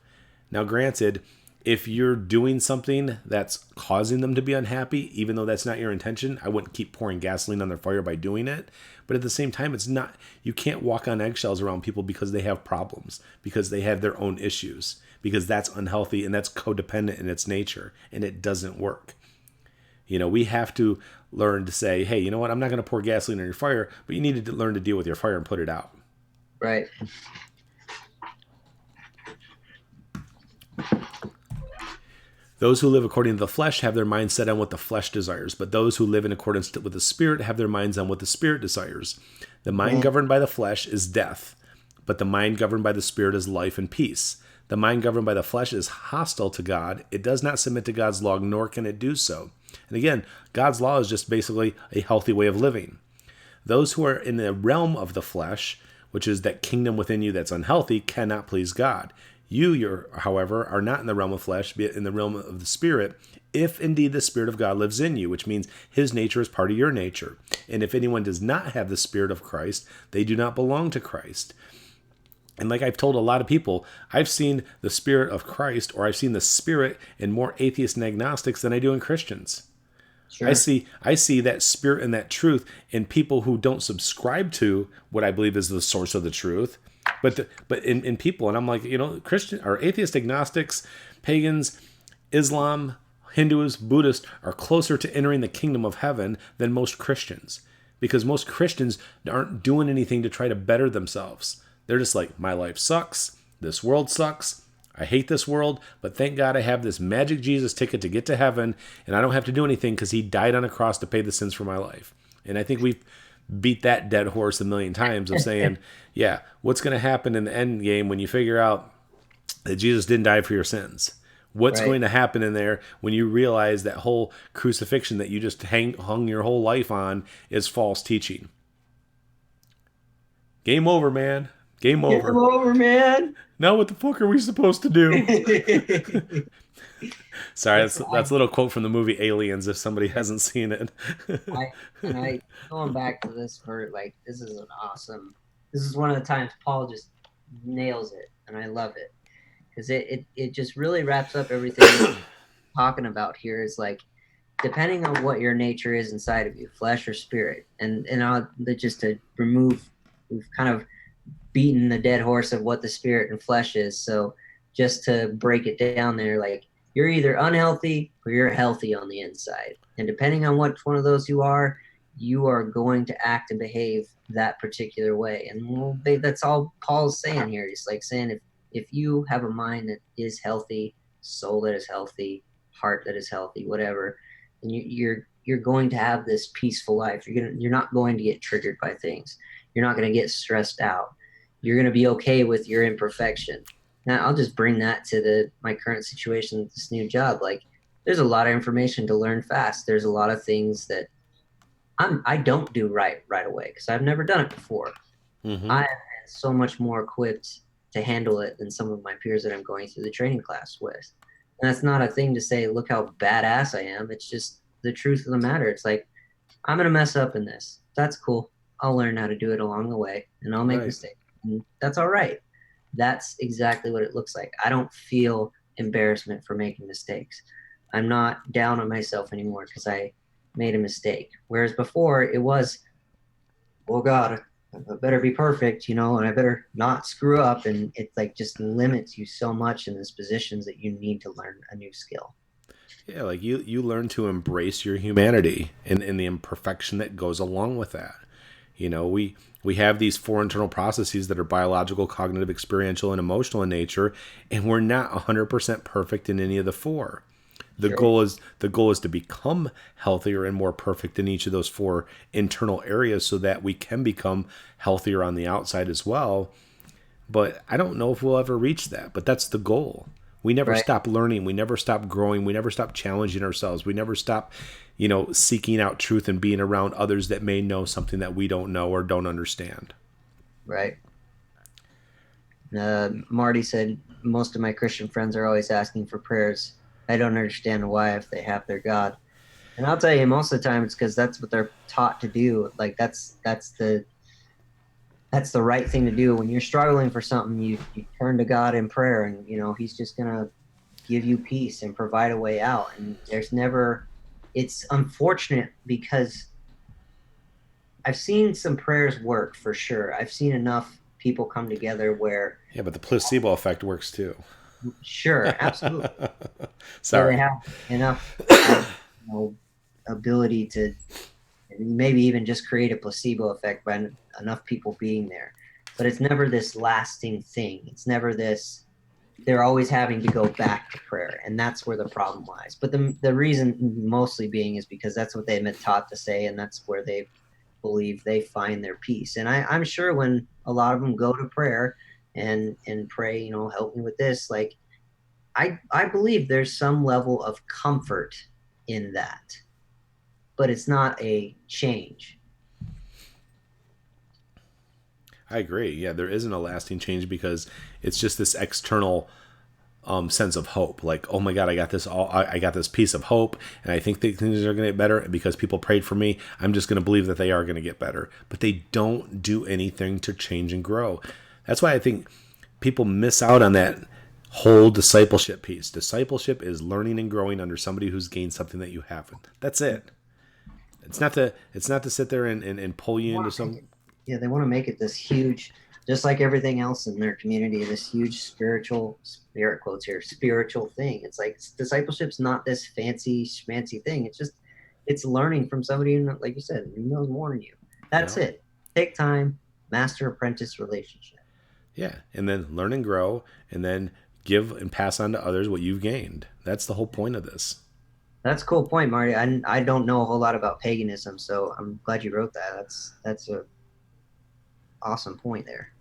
Now, granted, if you're doing something that's causing them to be unhappy, even though that's not your intention, I wouldn't keep pouring gasoline on their fire by doing it. But at the same time, you can't walk on eggshells around people because they have problems, because they have their own issues, because that's unhealthy and that's codependent in its nature, and it doesn't work. We have to learn to say, hey, you know what? I'm not going to pour gasoline on your fire, but you need to learn to deal with your fire and put it out. Right. Those who live according to the flesh have their minds set on what the flesh desires, but those who live in accordance with the Spirit have their minds on what the Spirit desires. The mind governed by the flesh is death, but the mind governed by the Spirit is life and peace. The mind governed by the flesh is hostile to God. It does not submit to God's law, nor can it do so. And again, God's law is just basically a healthy way of living. Those who are in the realm of the flesh, which is that kingdom within you that's unhealthy, cannot please God. You, however, are not in the realm of flesh, but in the realm of the Spirit, if indeed the Spirit of God lives in you, which means his nature is part of your nature. And if anyone does not have the Spirit of Christ, they do not belong to Christ. And like I've told a lot of people, I've seen the Spirit of Christ, or I've seen the Spirit in more atheists and agnostics than I do in Christians. Sure. I see that Spirit and that truth in people who don't subscribe to what I believe is the source of the truth, but in people. And I'm like, Christian or atheist, agnostics, pagans, Islam, Hindus, Buddhists are closer to entering the kingdom of heaven than most Christians, because most Christians aren't doing anything to try to better themselves. They're just like, my life sucks. This world sucks. I hate this world, but thank God I have this magic Jesus ticket to get to heaven, and I don't have to do anything because he died on a cross to pay the sins for my life. And I think we've beat that dead horse a million times of saying, yeah, what's going to happen in the end game when you figure out that Jesus didn't die for your sins? What's going to happen in there when you realize that whole crucifixion that you just hung your whole life on is false teaching? Game over, man. Game Game over. over, man. Now what the fuck are we supposed to do? Sorry, That's that's a little quote from the movie Aliens. If somebody hasn't seen it. I and I going back to this for like this is an awesome. This is one of the times Paul just nails it, and I love it because it just really wraps up everything we're talking about here. Is like depending on what your nature is inside of you, flesh or spirit, and just to remove, we've kind of beaten the dead horse of what the spirit and flesh is. So just to break it down there, like you're either unhealthy or you're healthy on the inside. And depending on which one of those you are going to act and behave that particular way. And well, that's all Paul's saying here. He's like saying if you have a mind that is healthy, soul that is healthy, heart that is healthy, whatever, and you're going to have this peaceful life. You're not going to get triggered by things. You're not going to get stressed out. You're going to be okay with your imperfection. Now, I'll just bring that to my current situation with this new job. Like, there's a lot of information to learn fast. There's a lot of things that I don't do right away because I've never done it before. I Mm-hmm. am so much more equipped to handle it than some of my peers that I'm going through the training class with. And that's not a thing to say, look how badass I am. It's just the truth of the matter. It's like, I'm going to mess up in this. That's cool. I'll learn how to do it along the way and I'll make Right. mistakes. And that's all right. That's exactly what it looks like. I don't feel embarrassment for making mistakes. I'm not down on myself anymore because I made a mistake. Whereas before it was, oh God, I better be perfect, and I better not screw up. And it like just limits you so much in those positions that you need to learn a new skill. Yeah, like you learn to embrace your humanity and the imperfection that goes along with that. We have these four internal processes that are biological, cognitive, experiential, and emotional in nature, and we're not 100% perfect in any of the four. The Sure. goal is to become healthier and more perfect in each of those four internal areas so that we can become healthier on the outside as well. But I don't know if we'll ever reach that, but that's the goal. We never Right. stop learning. We never stop growing. We never stop challenging ourselves. We never stop, seeking out truth and being around others that may know something that we don't know or don't understand. Right. Marty said, most of my Christian friends are always asking for prayers. I don't understand why if they have their God. And I'll tell you, most of the time it's because that's what they're taught to do. Like that's the right thing to do. When you're struggling for something, you turn to God in prayer, and He's just gonna give you peace and provide a way out. And there's never. It's unfortunate because I've seen some prayers work for sure. I've seen enough people come together where Yeah, but the placebo effect works too. sure, absolutely, where they Sorry. have enough you know, ability to maybe even just create a placebo effect by enough people being there. But it's never this lasting thing. It's never this. They're always having to go back to prayer, and that's where the problem lies. But the reason mostly being is because that's what they've been taught to say, and that's where they believe they find their peace. And I'm sure when a lot of them go to prayer and pray, help me with this, like I believe there's some level of comfort in that, but it's not a change. I agree. Yeah, there isn't a lasting change because it's just this external sense of hope. Like, oh my God, I got this piece of hope, and I think that things are going to get better because people prayed for me. I'm just going to believe that they are going to get better, but they don't do anything to change and grow. That's why I think people miss out on that whole discipleship piece. Discipleship is learning and growing under somebody who's gained something that you haven't. That's it. It's not to sit there and pull you into some. Yeah, they want to make it this huge, just like everything else in their community, this huge spiritual, spirit quotes here, spiritual thing. It's like discipleship's not this fancy schmancy thing. It's learning from somebody who, like you said, who knows more than you. That's Yeah. it. Take time, master apprentice relationship. Yeah, and then learn and grow, and then give and pass on to others what you've gained. That's the whole point of this. That's a cool point, Marty. I don't know a whole lot about paganism, so I'm glad you wrote that. That's a awesome point there.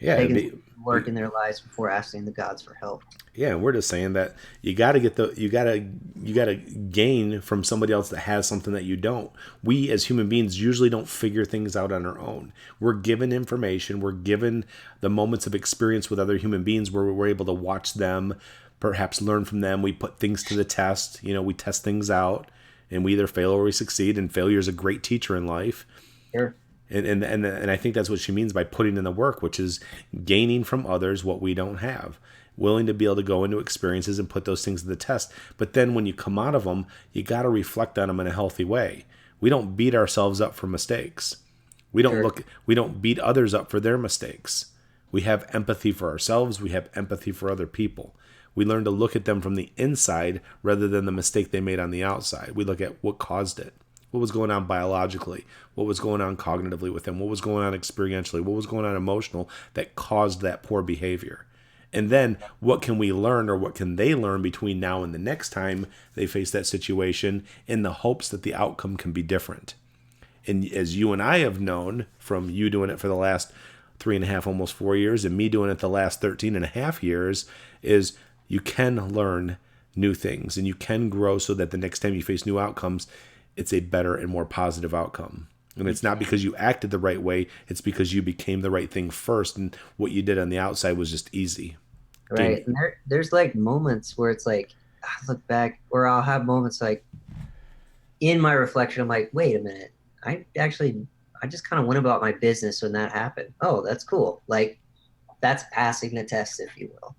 Yeah, taking work in their lives before asking the gods for help. yeah, and we're just saying that you got to gain from somebody else that has something that you don't. We as human beings usually don't figure things out on our own. We're given information, we're given the moments of experience with other human beings where we're able to watch them, perhaps learn from them. We put things to the test, we test things out, and we either fail or we succeed, and failure is a great teacher in life. Sure. And I think that's what she means by putting in the work, which is gaining from others what we don't have, willing to be able to go into experiences and put those things to the test. But then when you come out of them, you got to reflect on them in a healthy way. We don't beat ourselves up for mistakes. Sure. We don't beat others up for their mistakes. We have empathy for ourselves. We have empathy for other people. We learn to look at them from the inside rather than the mistake they made on the outside. We look at what caused it. What was going on biologically? What was going on cognitively with them? What was going on experientially? What was going on emotional that caused that poor behavior? And then what can we learn, or what can they learn between now and the next time they face that situation, in the hopes that the outcome can be different? And as you and I have known from you doing it for the last 3.5, almost 4 years, and me doing it the last 13.5 years, is you can learn new things and you can grow so that the next time you face new outcomes, it's a better and more positive outcome. And it's not because you acted the right way, it's because you became the right thing first, and what you did on the outside was just easy. Right. And there's like moments where it's like, I look back, or I'll have moments like in my reflection, I'm like, wait a minute. I just kind of went about my business when that happened. Oh, that's cool. Like, that's passing the test, if you will.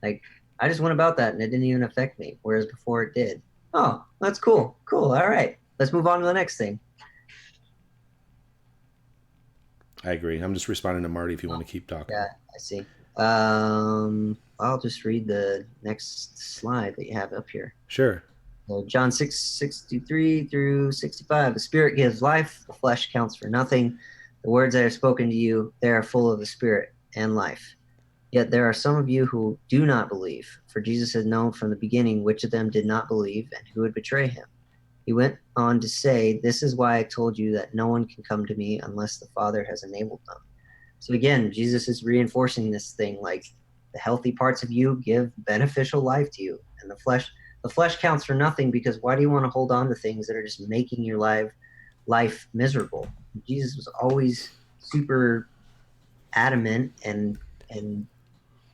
Like, I just went about that and it didn't even affect me, whereas before it did. Oh, that's cool. Cool. All right. Let's move on to the next thing. I agree. I'm just responding to Marty if you want to keep talking. Yeah, I see. I'll just read the next slide that you have up here. Sure. So John 6:63 through 65. The spirit gives life, the flesh counts for nothing. The words I have spoken to you, they are full of the spirit and life. Yet there are some of you who do not believe, for Jesus had known from the beginning which of them did not believe and who would betray him. He went on to say, this is why I told you that no one can come to me unless the Father has enabled them. So again, Jesus is reinforcing this thing, like, the healthy parts of you give beneficial life to you, and the flesh counts for nothing, because why do you want to hold on to things that are just making your life miserable? Jesus was always super adamant and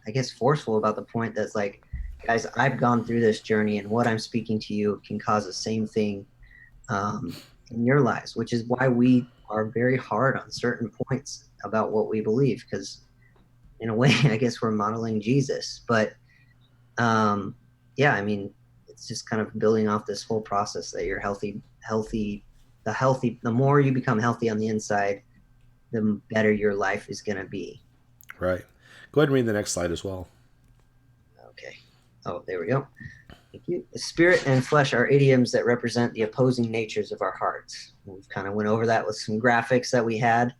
I guess forceful about the point that's like, guys, I've gone through this journey, and what I'm speaking to you can cause the same thing in your lives, which is why we are very hard on certain points about what we believe, because in a way, I guess we're modeling Jesus. But yeah, I mean, it's just kind of building off this whole process that you're healthy. The more you become healthy on the inside, the better your life is going to be. Right. Go ahead and read the next slide as well. Okay. Oh, there we go. Thank you. The spirit and flesh are idioms that represent the opposing natures of our hearts. We've kind of went over that with some graphics that we had.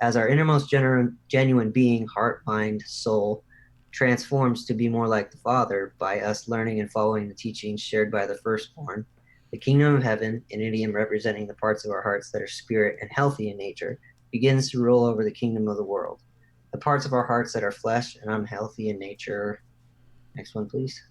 As our innermost genuine being, heart, mind, soul, transforms to be more like the Father by us learning and following the teachings shared by the firstborn, the kingdom of heaven, an idiom representing the parts of our hearts that are spirit and healthy in nature, begins to rule over the kingdom of the world. The parts of our hearts that are flesh and unhealthy in nature. Next one, please.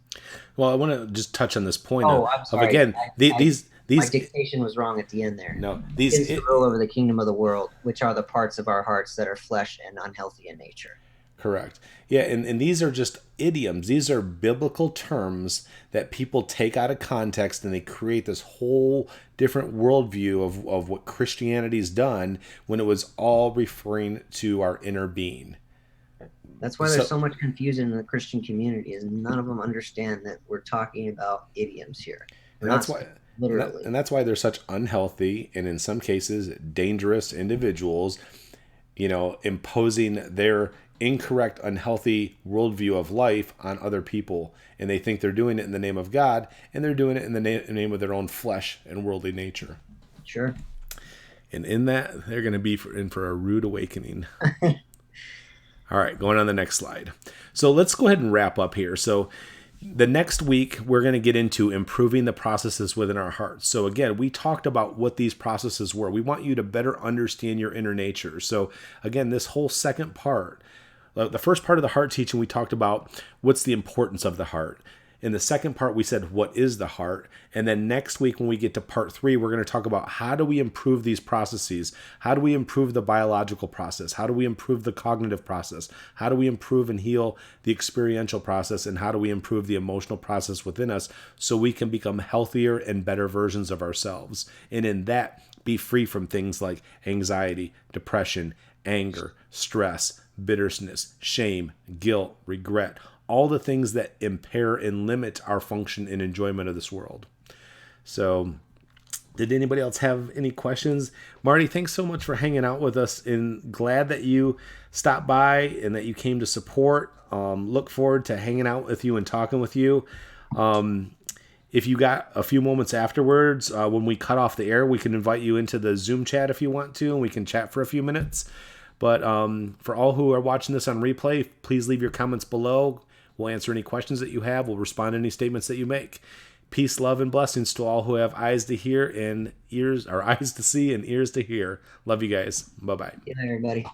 Well, I want to just touch on this point I'm sorry. again, these my dictation was wrong at the end there. No, these to rule over the kingdom of the world, which are the parts of our hearts that are flesh and unhealthy in nature. Correct. Yeah, and these are just idioms. These are biblical terms that people take out of context, and they create this whole different worldview of what Christianity's done, when it was all referring to our inner being. That's why there's so much confusion in the Christian community, is none of them understand that we're talking about idioms here. And that's why literally. And that's why they're such unhealthy and in some cases dangerous individuals, imposing their incorrect, unhealthy worldview of life on other people. And they think they're doing it in the name of God, and they're doing it in the name of their own flesh and worldly nature. Sure. And in that, they're going to be in for a rude awakening. All right, going on the next slide. So let's go ahead and wrap up here. So the next week, we're going to get into improving the processes within our hearts. So again, we talked about what these processes were. We want you to better understand your inner nature. So again, this whole second part, The first part of the heart teaching, we talked about what's the importance of the heart. In the second part, we said, what is the heart? And then next week, when we get to part 3, we're going to talk about how do we improve these processes? How do we improve the biological process? How do we improve the cognitive process? How do we improve and heal the experiential process? And how do we improve the emotional process within us so we can become healthier and better versions of ourselves? And in that, be free from things like anxiety, depression, anger, stress, bitterness, shame, guilt, regret, all the things that impair and limit our function and enjoyment of this world. So, did anybody else have any questions? Marty, thanks so much for hanging out with us, and glad that you stopped by and that you came to support. Look forward to hanging out with you and talking with you. If you got a few moments afterwards, when we cut off the air, we can invite you into the Zoom chat if you want to, and we can chat for a few minutes. But for all who are watching this on replay, please leave your comments below. We'll answer any questions that you have. We'll respond to any statements that you make. Peace, love, and blessings to all who have eyes to hear and ears, or eyes to see and ears to hear. Love you guys. Bye-bye. Good night, everybody.